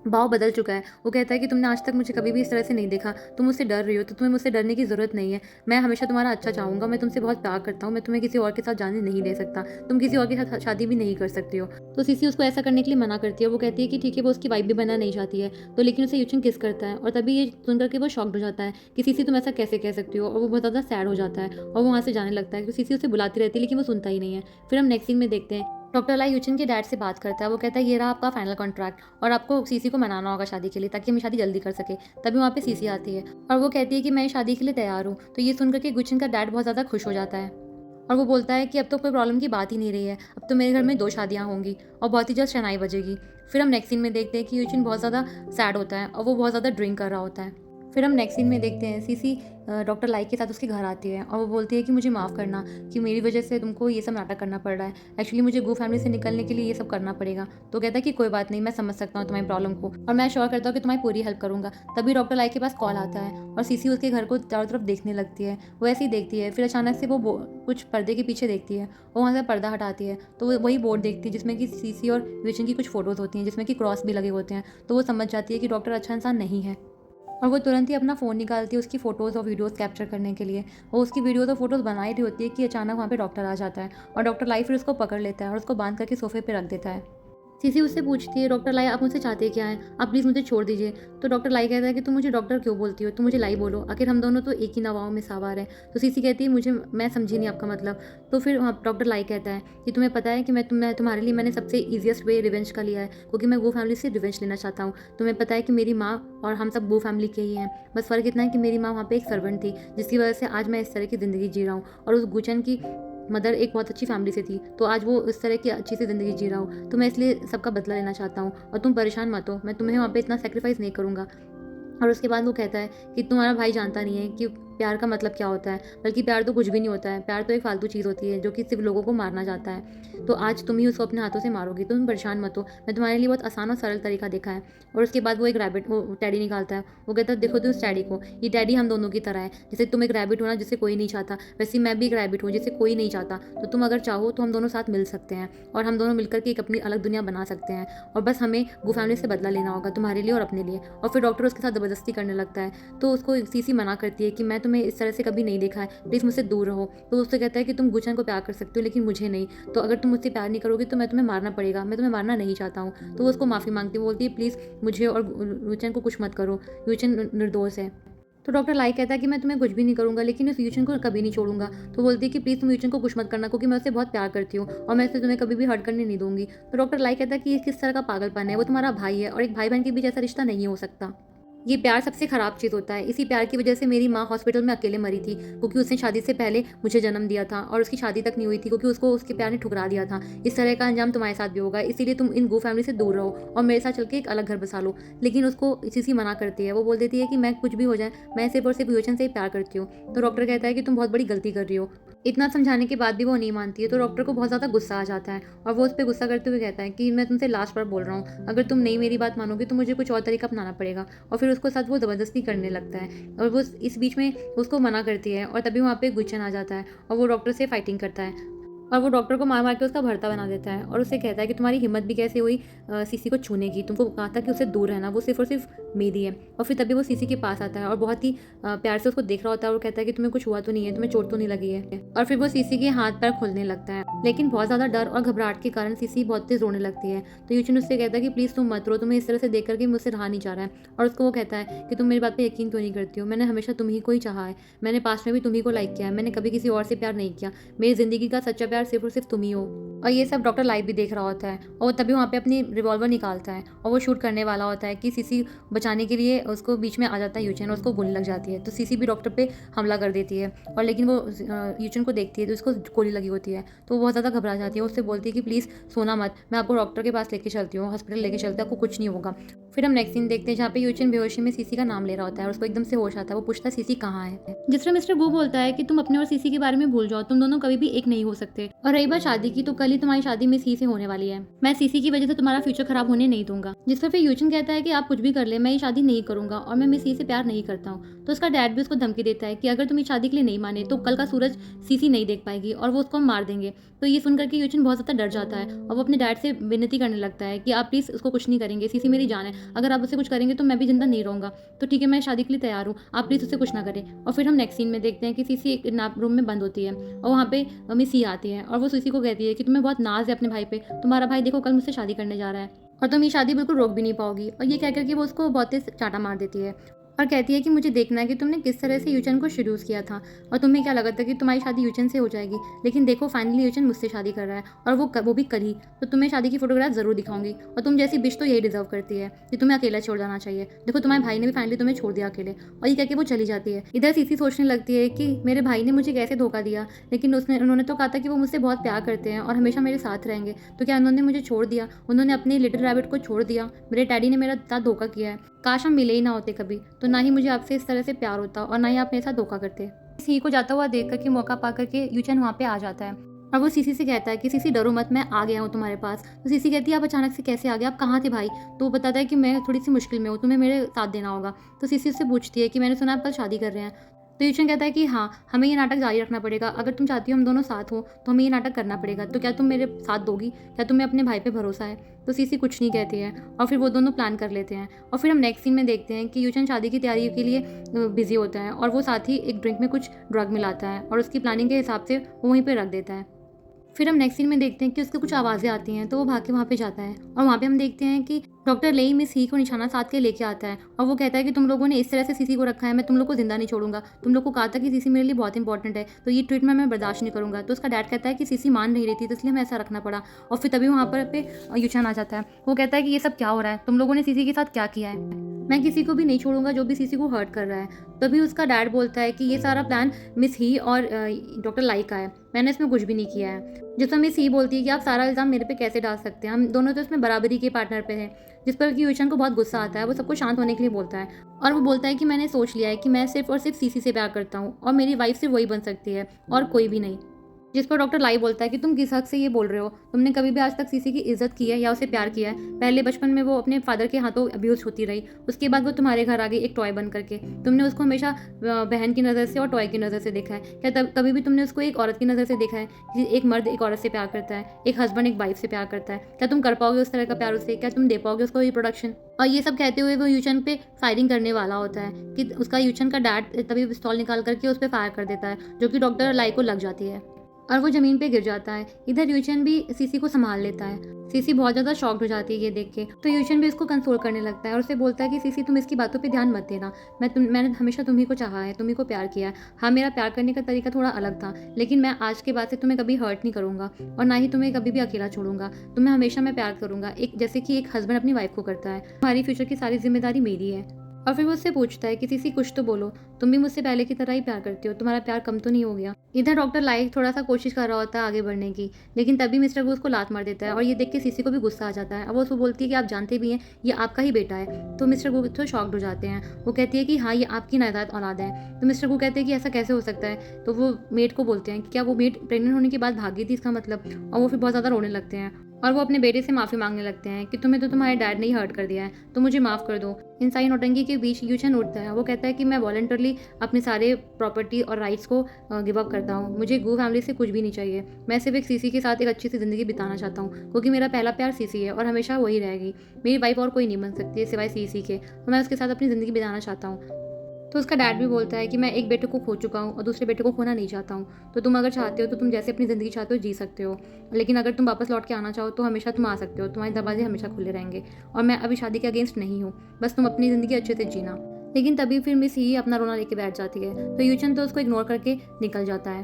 S1: भाव बदल चुका है। वो कहता है कि तुमने आज तक मुझे कभी भी इस तरह से नहीं देखा, तुम मुझसे डर रही हो, तो तुम्हें मुझसे डरने की ज़रूरत नहीं है। मैं हमेशा तुम्हारा अच्छा चाहूँगा, मैं तुमसे बहुत प्यार करता हूँ, मैं तुम्हें किसी और के साथ जाने नहीं दे सकता, तुम किसी और के साथ शादी भी नहीं कर सकती हो। तो सीसी उसको ऐसा करने के लिए मना करती है। वो कहती है कि ठीक है, वो उसकी वाइफ भी बनना नहीं चाहती है। तो लेकिन उसे यूचन किस करता है और तभी ये सुनकर के वो शॉक्ड हो जाता है कि सीसी तुम ऐसा कैसे कह सकती हो, और वो बहुत ज़्यादा सैड हो जाता है और वो वहाँ से जाने लगता है। तो सीसी उसे बुलाती रहती है, लेकिन वो सुनता ही नहीं है। फिर हम नेक्स्ट सीन में देखते हैं डॉक्टर लाई यूचिन के डैड से बात करता है। वो कहता है ये रहा आपका फाइनल कॉन्ट्रैक्ट और आपको सीसी को मनाना होगा शादी के लिए, ताकि हम शादी जल्दी कर सके। तभी वहाँ पे सीसी आती है और वो कहती है कि मैं शादी के लिए तैयार हूँ। तो ये सुनकर के गुचिन का डैड बहुत ज़्यादा खुश हो जाता है और वो बोलता है कि अब तो कोई प्रॉब्लम की बात ही नहीं रही है, अब तो मेरे घर में 2 शादियाँ होंगी और बहुत ही जल्द शनाई बजेगी। फिर हम नेक्स्ट सीन में देखते हैं कि यूचिन बहुत ज़्यादा सैड होता है और वो बहुत ज़्यादा ड्रिंक कर रहा होता है। फिर हम नेक्स्ट सीन में देखते हैं सीसी डॉक्टर लाई के साथ उसके घर आती है और वो बोलती है कि मुझे माफ़ करना कि मेरी वजह से तुमको ये सब नाटक करना पड़ रहा है, एक्चुअली मुझे गो फैमिली से निकलने के लिए ये सब करना पड़ेगा। तो कहता है कि कोई बात नहीं, मैं समझ सकता हूँ तुम्हारी प्रॉब्लम को और मैं श्योर करता हूँ कि तुम्हारी पूरी हेल्प करूँगा। तभी डॉक्टर लाई के पास कॉल आता है और सीसी उसके घर को चारों तरफ देखने लगती है। वो ऐसे ही देखती है, फिर अचानक से वो कुछ पर्दे के पीछे देखती है, वो वहाँ से पर्दा हटाती है तो वो वही बोर्ड देखती है जिसमें कि सीसी और विजन की कुछ फ़ोटोज़ होती हैं जिसमें कि क्रॉस भी लगे होते हैं। तो वो समझ जाती है कि डॉक्टर अच्छा इंसान नहीं है और वो तुरंत ही अपना फ़ोन निकालती है उसकी फ़ोटोज़ और वीडियोज़ कैप्चर करने के लिए। वो उसकी वीडियोज़ और फ़ोटोज़ बना ही रही होती है कि अचानक वहाँ पे डॉक्टर आ जाता है और डॉक्टर लाई फिर उसको पकड़ लेता है और उसको बांध करके सोफे पे रख देता है। सीसी उससे पूछती है डॉक्टर लाई आप मुझसे चाहते क्या हैं, आप प्लीज़ मुझे छोड़ दीजिए। तो डॉक्टर लाई कहता है कि तुम मुझे डॉक्टर क्यों बोलती हो, तुम मुझे लाई बोलो, आखिर हम दोनों तो एक ही नवाओं में सवार हैं। तो सीसी कहती है मुझे, मैं समझी नहीं आपका मतलब। तो फिर डॉक्टर लाई कहता है कि तुम्हें पता है कि मैं तुम्हारे लिए मैंने सबसे ईजिएस्ट वे रिवेंज का लिया है, क्योंकि मैं वो फैमिली से रिवेंज लेना चाहता हूँ। तुम्हें पता है कि मेरी माँ और हम सब वो फैमिली के ही हैं, बस फ़र्क इतना है कि मेरी माँ वहाँ पे एक सर्वेंट थी जिसकी वजह से आज मैं इस तरह की ज़िंदगी जी रहा हूँ, और उस गुचन की मदर एक बहुत अच्छी फैमिली से थी, तो आज वो इस तरह की अच्छी सी ज़िंदगी जी रहा हूँ। तो मैं इसलिए सबका बदला लेना चाहता हूँ और तुम परेशान मत हो, मैं तुम्हें वहाँ पे इतना सेक्रीफाइस नहीं करूँगा। और उसके बाद वो कहता है कि तुम्हारा भाई जानता नहीं है कि प्यार का मतलब क्या होता है, बल्कि प्यार तो कुछ भी नहीं होता है। प्यार तो एक फालतू चीज़ होती है जो कि सिर्फ लोगों को मारना चाहता है। तो आज तुम ही उसको अपने हाथों से मारोगी, तुम परेशान मत हो, मैं तुम्हारे लिए बहुत आसान और सरल तरीका देखा है। और उसके बाद वो एक रैबिट वो टेडी निकालता है। वो कहता है देखो तो उस टेडी को, ये टेडी हम दोनों की तरह है। जैसे तुम एक रैबिट हो ना जिसे कोई नहीं चाहता, वैसे ही मैं भी एक रैबिट हूँ जिसे कोई नहीं चाहता। तो तुम अगर चाहो तो हम दोनों साथ मिल सकते हैं और हम दोनों मिलकर के एक अपनी अलग दुनिया बना सकते हैं। और बस हमें वो फैमिली से बदला लेना होगा, तुम्हारे लिए और अपने लिए। और फिर डॉक्टर उसके साथ ज़बरदस्ती करने लगता है। तो उसको सीसी मना करती है कि मैं तुम्हें इस तरह से कभी नहीं देखा है, प्लीज़ मुझसे दूर रहो। तो उससे कहता है कि तुम गुचन को प्यार कर सकते हो लेकिन मुझे नहीं। तो अगर तुम मुझसे प्यार नहीं करोगे तो मैं तुम्हें मारना पड़ेगा, मैं तुम्हें मारना नहीं चाहता हूँ। तो वो उसको माफ़ी मांगती है, बोलती है प्लीज़ मुझे और गुचन को कुछ मत करो, गुचन निर्दोष है। तो डॉक्टर लाई कहता है कि मैं तुम्हें कुछ भी नहीं करूँगा लेकिन उस यूचन को कभी नहीं छोड़ूंगा। तो बोलती है कि प्लीज़ तुम यूचन को कुछ मत करना, क्योंकि मैं उससे बहुत प्यार करती हूँ और मैं इसे तुम्हें कभी भी हर्ट करने नहीं दूंगी। तो डॉक्टर लाई कहता है कि ये किस तरह का पागलपन है, वो तुम्हारा भाई है और एक भाई बहन के बीच ऐसा रिश्ता नहीं हो सकता। ये प्यार सबसे ख़राब चीज़ होता है। इसी प्यार की वजह से मेरी माँ हॉस्पिटल में अकेले मरी थी, क्योंकि उसने शादी से पहले मुझे जन्म दिया था और उसकी शादी तक नहीं हुई थी क्योंकि उसको उसके प्यार ने ठुकरा दिया था। इस तरह का अंजाम तुम्हारे साथ भी होगा, इसीलिए तुम इन गो फैमिली से दूर रहो और मेरे साथ चल के एक अलग घर बसा लो। लेकिन उसको सीसी मना करती है। वो बोल देती है कि मैं कुछ भी हो जाए, मैं सिर्फ और सिर्फ योचन से ही प्यार करती हूँ। तो डॉक्टर कहता है कि तुम बहुत बड़ी गलती कर रही हो। इतना समझाने के बाद भी वो नहीं मानती है। तो डॉक्टर को बहुत ज़्यादा गुस्सा आ जाता है और वो उस पर गुस्सा करते हुए कहता है कि मैं तुमसे लास्ट बार बोल रहा हूँ, अगर तुम नहीं मेरी बात मानोगे तो मुझे कुछ और तरीका अपनाना पड़ेगा। और फिर उसको साथ वो ज़बरदस्ती करने लगता है और वो इस बीच में उसको मना करती है। और तभी वहाँ पे गुचन आ जाता है और वो डॉक्टर से फाइटिंग करता है और वो डॉक्टर को मार मार के उसका भरता बना देता है और उससे कहता है कि तुम्हारी हिम्मत भी कैसे हुई सीसी को छूने की, तुमको कहा था कि उससे दूर रहना, वो सिर्फ और सिर्फ मेरी है। और फिर तभी वो सीसी के पास आता है और बहुत ही प्यार से उसको देख रहा होता है और कहता है कि तुम्हें कुछ हुआ तो नहीं है, तुम्हें चोट तो नहीं लगी है। और फिर वो सीसी के हाथ पैर खुलने लगता है, लेकिन बहुत ज़्यादा डर और घबराहट के कारण सीसी बहुत तेज रोने लगती है। तो यूचन उससे कहता है कि प्लीज़ तुम मत रो, तुम्हें इस तरह से देख करके मुझसे रहा नहीं जा रहा है। और उसको वो कहता है कि तुम मेरी बात पे यकीन क्यों नहीं करती हो, मैंने हमेशा तुम ही को ही चाहा है, मैंने पास्ट में भी तुम ही को लाइक किया है, मैंने कभी किसी और से प्यार नहीं किया, मेरी ज़िंदगी का सच्चा प्यार सिर्फ और सिर्फ तुम ही हो। और ये सब डॉक्टर लाइव भी देख रहा होता है और तभी वहाँ पे अपनी रिवॉल्वर निकालता है और वो शूट करने वाला होता है कि सीसी बचाने के लिए उसको बीच में आ जाता है यूचन और उसको गोली लग जाती है। तो सीसी भी डॉक्टर पे हमला कर देती है और लेकिन वो यूचन को देखती है तो उसको गोली लगी होती है। तो वो बहुत ज़्यादा घबरा जाती है, उससे बोलती है कि प्लीज़ सोना मत, मैं आपको डॉक्टर के पास लेके चलती हूँ, हॉस्पिटल लेके चलते हैं, आपको कुछ नहीं होगा। फिर हम नेक्स्ट सीन देखते हैं जहाँ पे यूचन बेहोशी में सीसी का नाम ले रहा होता है और उसको एकदम से होश आता है। वो पूछता है सीसी कहाँ है। जिस तरह मिस्टर गो बोलता है कि तुम अपने और सीसी के बारे में भूल जाओ, तुम दोनों कभी भी एक नहीं हो सकते। और रही बात शादी की, तो कल ही तुम्हारी शादी मिस ही से होने वाली है, मैं सीसी की वजह से तुम्हारा फ्यूचर खराब होने नहीं दूंगा। जिस पर फिर यूचन कहता है कि आप कुछ भी कर ले, मैं ये शादी नहीं करूंगा और मैं मिस ही से प्यार नहीं करता हूँ। तो उसका डैड भी उसको धमकी देता है कि अगर तुम इस शादी के लिए नहीं माने तो कल का सूरज सीसी नहीं देख पाएगी और वो उसको मार देंगे। तो ये सुनकर के यूचन बहुत ज़्यादा डर जाता है और वो अपने डैड से विनती करने लगता है कि आप प्लीज़ उसको कुछ नहीं करेंगे, सीसी मेरी जान है, अगर आप उसे कुछ करेंगे तो मैं भी जिंदा नहीं रहूँगा, तो ठीक है मैं शादी के लिए तैयार हूँ, आप प्लीज़ उससे कुछ ना करें। और फिर हम नेक्स्ट सीन में देखते हैं कि सीसी एक नाप रूम में बंद होती है और वहाँ पे मिस ही आती है और वो सीसी को कहती है कि तुम्हें बहुत नाज है अपने भाई पे, तुम्हारा भाई देखो कल मुझसे शादी करने जा रहा है और तुम ये शादी बिल्कुल रोक भी नहीं पाओगी। और ये कह करके वो उसको बहुत तेज चाटा मार देती है और कहती है कि मुझे देखना है कि तुमने किस तरह से यूचन को शेड्यूस किया था और तुम्हें क्या लगा था कि तुम्हारी शादी यूचन से हो जाएगी, लेकिन देखो फाइनली यूचन मुझसे शादी कर रहा है और वो भी कल ही। तो तुम्हें शादी की फोटोग्राफ जरूर दिखाऊंगी और तुम जैसी बिच तो यही डिजर्व करती है कि तुम्हें अकेला छोड़ जाना चाहिए, देखो तुम्हारे भाई ने भी फाइनली तुम्हें छोड़ दिया अकेले। और ये कह के वो चली जाती है। इधर सीसी सोचने लगती है कि मेरे भाई ने मुझे कैसे धोखा दिया, लेकिन उन्होंने तो कहा था कि वो मुझसे बहुत प्यार करते हैं और हमेशा मेरे साथ रहेंगे, तो क्या उन्होंने मुझे छोड़ दिया, उन्होंने अपने लिटिल रैबिट को छोड़ दिया, मेरे डैडी ने मेरा साथ धोखा किया है, काश हम मिले ही ना होते कभी, तो ना ही मुझे आपसे इस तरह से प्यार होता और ना ही आप मेरे साथ धोखा करते। सीसी को जाता हुआ देख करके मौका पा करके यूचन वहाँ पे आ जाता है और वो सीसी से कहता है कि सीसी डरो मत, मैं आ गया हूँ तुम्हारे पास। तो सीसी कहती है आप अचानक से कैसे आ गए, आप कहाँ थे भाई। तो वो बताता है कि मैं थोड़ी सी मुश्किल में हूँ, तुम्हें मेरे साथ देना होगा। तो सीसी उससे पूछती है कि मैंने सुना आप कल शादी कर रहे हैं। तो यूचन कहता है कि हाँ हमें ये नाटक जारी रखना पड़ेगा, अगर तुम चाहती हो हम दोनों साथ हो तो हमें ये नाटक करना पड़ेगा, तो क्या तुम मेरे साथ दोगी, क्या तुम्हें अपने भाई पे भरोसा है। तो सीसी कुछ नहीं कहती है और फिर वो दोनों प्लान कर लेते हैं। और फिर हम नेक्स्ट सीन में देखते हैं कि यूचन शादी की तैयारी के लिए बिजी होता है और वो साथ ही एक ड्रिंक में कुछ ड्रग मिलाता है और उसकी प्लानिंग के हिसाब से वो वहीं पर रख देता है। फिर हम नेक्स्ट सीन में देखते हैं कि उसके कुछ आवाज़ें आती हैं तो वो भाग के वहाँ पे जाता है और वहाँ पे हम देखते हैं कि डॉक्टर लेई मिस ही को निशाना साध के लेके आता है और वो कहता है कि तुम लोगों ने इस तरह से सीसी को रखा है, मैं तुम लोग को जिंदा नहीं छोड़ूंगा, तुम लोग को कहा था कि सीसी मेरे लिए बहुत इंपॉर्टेंट है, तो ये ट्रीटमेंट मैं बर्दाश्त नहीं करूंगा। तो उसका डैड कहता है कि सीसी मान नहीं रही थी तो इसलिए हमें ऐसा रखना पड़ा। और फिर तभी वहाँ पर पे यूचन आ जाता है, वो कहता है कि ये सब क्या हो रहा है, तुम लोगों ने सीसी के साथ क्या किया है, मैं किसी को भी नहीं छोड़ूंगा जो भी सीसी को हर्ट कर रहा है। तभी उसका डैड बोलता है कि ये सारा प्लान मिस ही और डॉक्टर लाई का है, मैंने इसमें कुछ भी नहीं किया है। जिसमें मिस सी बोलती है कि आप सारा इल्ज़ाम मेरे पे कैसे डाल सकते हैं, हम दोनों तो इसमें बराबरी के पार्टनर पे हैं। जिस पर कि यूशन को बहुत गुस्सा आता है, वो सबको शांत होने के लिए बोलता है और वो बोलता है कि मैंने सोच लिया है कि मैं सिर्फ़ और सिर्फ़ सीसी से प्यार करता हूँ और मेरी वाइफ़ सिर्फ़ वही बन सकती है और कोई भी नहीं। जिस पर डॉक्टर लाई बोलता है कि तुम किस हक से ये बोल रहे हो? तुमने कभी भी आज तक सीसी की इज़्ज़त की है या उसे प्यार किया है? पहले बचपन में वो अपने फादर के हाथों अब्यूज़ होती रही, उसके बाद वो तुम्हारे घर आ गई एक टॉय बन करके। तुमने उसको हमेशा बहन की नज़र से और टॉय की नज़र से देखा है। क्या तब कभी भी तुमने उसको एक औरत की नज़र से देखा है कि एक मर्द एक औरत से प्यार करता है, एक हस्बैंड एक वाइफ़ से प्यार करता है? क्या तुम कर पाओगे उस तरह का प्यार उससे? क्या तुम दे पाओगे उसको रिप्रोडक्शन? और ये सब कहते हुए वो यूचन पे फायरिंग करने वाला होता है कि उसका यूचन का डैड तभी पिस्तौल निकाल करके उस पे फायर कर देता है, जो कि डॉक्टर लाई को लग जाती है और वो ज़मीन पे गिर जाता है। इधर यूचन भी सीसी को संभाल लेता है। सीसी बहुत ज़्यादा शॉक्ड हो जाती है ये देख के, तो यूचन भी इसको कंसोल करने लगता है और उसे बोलता है कि सीसी तुम इसकी बातों पे ध्यान मत देना। मैंने हमेशा तुम्ही को चाहा है, तुम्ही को प्यार किया है। हाँ, मेरा प्यार करने का तरीका थोड़ा अलग था, लेकिन मैं आज के बाद से तुम्हें कभी हर्ट नहीं करूँगा और ना ही तुम्हें कभी भी अकेला छोड़ूंगा। तुम्हें हमेशा मैं प्यार करूँगा, एक जैसे कि एक हस्बैंड अपनी वाइफ को करता है। तुम्हारी फ्यूचर की सारी जिम्मेदारी मेरी है। और फिर वो उससे पूछता है कि सीसी कुछ तो बोलो, तुम भी मुझसे पहले की तरह ही प्यार करती हो, तुम्हारा प्यार कम तो नहीं हो गया? इधर डॉक्टर लाइक थोड़ा सा कोशिश कर रहा होता है आगे बढ़ने की, लेकिन तभी मिस्टर वो उसको लात मार देता है और ये देख के सीसी को भी गुस्सा आ जाता है। अब वो उसको बोलती है कि आप जानते भी हैं ये आपका ही बेटा है। तो मिस्टर गु तो शॉक्ड हो जाते हैं। वो कहती है कि हाँ, ये आपकी नाजायद औलाद है। तो मिस्टर गु कहते हैं कि ऐसा कैसे हो सकता है? तो वो मेड को बोलते हैं कि क्या वो मेड प्रेग्नेंट होने के बाद भागी थी इसका मतलब? और वो फिर बहुत ज़्यादा रोने लगते हैं और वो अपने बेटे से माफ़ी मांगने लगते हैं कि तुम्हें तो तुम्हारे डैड ने ही हर्ट कर दिया है, तो मुझे माफ़ कर दो। इन सारी नौटंकी के बीच यूचन उठता है। वो कहता है कि मैं वॉलंटरली अपने सारे प्रॉपर्टी और राइट्स को गिव अप करता हूँ। मुझे गू फैमिली से कुछ भी नहीं चाहिए। मैं सिर्फ एक सीसी के साथ एक अच्छी सी ज़िंदगी बिताना चाहता हूँ, क्योंकि मेरा पहला प्यार सीसी है और हमेशा वही रहेगी। मेरी वाइफ और कोई नहीं बन सकती है सिवाय सीसी के, तो मैं उसके साथ अपनी ज़िंदगी बिताना चाहता हूँ। तो उसका डैड भी बोलता है कि मैं एक बेटे को खो चुका हूँ और दूसरे बेटे को खोना नहीं चाहता हूँ। तो तुम अगर चाहते हो तो तुम जैसे अपनी ज़िंदगी चाहते हो जी सकते हो, लेकिन अगर तुम वापस लौट के आना चाहो तो हमेशा तुम आ सकते हो, तुम्हारे दरवाजे हमेशा खुले रहेंगे और मैं अभी शादी के अगेंस्ट नहीं हूँ, बस तुम अपनी ज़िंदगी अच्छे से जीना। लेकिन तभी फिर मिस ही अपना रोना लेके बैठ जाती है, तो यूचन तो उसको इग्नोर करके निकल जाता है।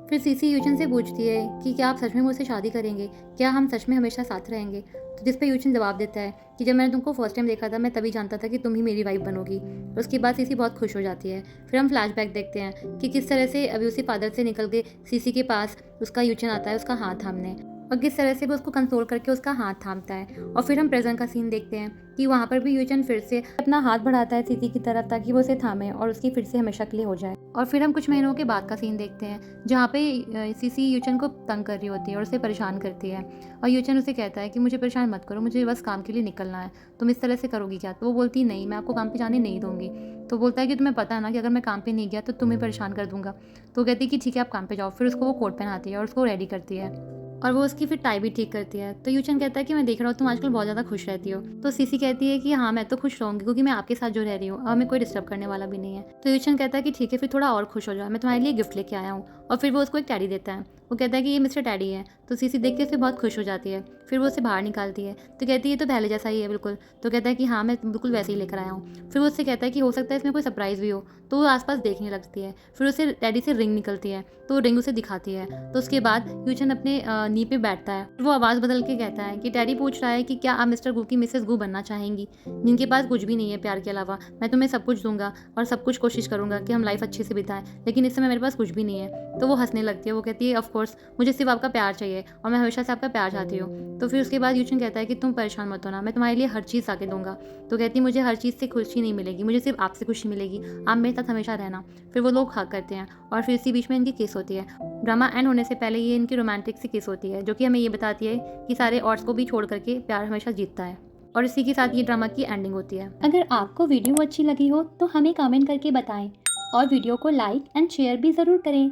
S1: फिर सीसी यूचन से पूछती है कि क्या आप सच में मुझसे शादी करेंगे? क्या हम सच में हमेशा साथ रहेंगे? तो जिस पे यूचन जवाब देता है कि जब मैंने तुमको फर्स्ट टाइम देखा था मैं तभी जानता था कि तुम ही मेरी वाइफ बनोगी। और उसके बाद सीसी बहुत खुश हो जाती है। फिर हम फ्लैशबैक देखते हैं कि किस तरह से अभी उसी फादर से निकल के सीसी के पास उसका यूचन आता है उसका हाथ थामने, और किस तरह से वो उसको कंसोल करके उसका हाथ थामता है। और फिर हम प्रेजेंट का सीन देखते हैं कि वहाँ पर भी यूचन फिर से अपना हाथ बढ़ाता है सीसी की तरफ ताकि वो उसे थामे और उसकी फिर से हमेशा के लिए हो जाए। और फिर हम कुछ महीनों के बाद का सीन देखते हैं जहाँ पे सीसी यूचन को तंग कर रही होती है और उसे परेशान करती है और यूचन उसे कहता है कि मुझे परेशान मत करो, मुझे बस काम के लिए निकलना है, तुम इस तरह से करोगी क्या? तो वो बोलती नहीं, मैं आपको काम पे जाने नहीं दूंगी। तो बोलता है कि तुम्हें पता है ना कि अगर मैं काम पे नहीं गया तो तुम्हें परेशान कर दूंगा। तो कहती है कि ठीक है आप काम पे जाओ। फिर उसको वो कोट पहनाती है और उसको रेडी करती है और वो उसकी फिर टाई भी ठीक करती है। तो यूचन कहता है कि मैं देख रहा हूँ तुम आजकल बहुत ज़्यादा खुश रहती हो। तो सीसी कहती है कि हाँ, मैं तो खुश रहूँगी क्योंकि मैं आपके साथ जो रह रही हूँ और हमें कोई डिस्टर्ब करने वाला भी नहीं है। तो यूचन कहता है कि ठीक है फिर थोड़ा और खुश हो जाओ, मैं तुम्हारे लिए गिफ्ट लेके आया हूँ। और फिर वो उसको एक टैडी देता है। वो कहता है कि ये मिस्टर टैडी है। तो सीसी देख के उसे बहुत खुश हो जाती है। फिर वो उसे बाहर निकालती है तो कहती है ये तो पहले जैसा ही है बिल्कुल। तो कहता है कि हाँ, मैं बिल्कुल वैसे ही लेकर आया हूँ। फिर वो उससे कहता है कि हो सकता है इसमें कोई सरप्राइज़ भी हो। तो वो आसपास देखने लगती है। फिर उसे टैडी से रिंग निकलती है तो वो रिंग उसे दिखाती है। तो उसके बाद यूचन अपने नी पे बैठता है। वो आवाज़ बदल के कहता है कि टैडी पूछ रहा है कि क्या आप मिस्टर गू की मिसेस गू बनना चाहेंगी, जिनके पास कुछ भी नहीं है प्यार के अलावा? मैं तुम्हें सब कुछ दूंगा और सब कुछ कोशिश करूंगा कि हम लाइफ अच्छे से बिताएं, लेकिन इस समय मेरे पास कुछ भी नहीं है। तो वो हंसने लगती है। वो कहती है ऑफ कोर्स, मुझे सिर्फ आपका प्यार चाहिए और मैं हमेशा से आपका प्यार चाहती हूँ। तो फिर उसके बाद यूचन कहता है कि तुम परेशान मत होना, मैं तुम्हारे लिए हर चीज़ आके दूंगा। तो कहती है मुझे हर चीज़ से खुशी नहीं मिलेगी, मुझे सिर्फ आपसे खुशी मिलेगी, आप मेरे साथ हमेशा रहना। फिर वो लोग हक करते हैं और फिर इसी बीच में इनकी किस होती है। ड्रामा एंड होने से पहले ये इनकी रोमांटिक सी किस होती है, जो कि हमें ये बताती है कि सारे ऑड्स को भी छोड़ करके प्यार हमेशा जीतता है। और इसी के साथ ये ड्रामा की एंडिंग होती है।
S2: अगर आपको वीडियो अच्छी लगी हो तो हमें कमेंट करके बताएं और वीडियो को लाइक एंड शेयर भी ज़रूर करें।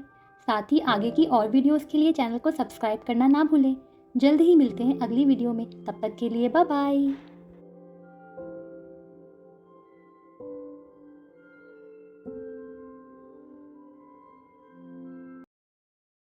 S2: साथ ही आगे की और वीडियोस के लिए चैनल को सब्सक्राइब करना ना भूलें। जल्द ही मिलते हैं अगली वीडियो में, तब तक के लिए बाय बाय।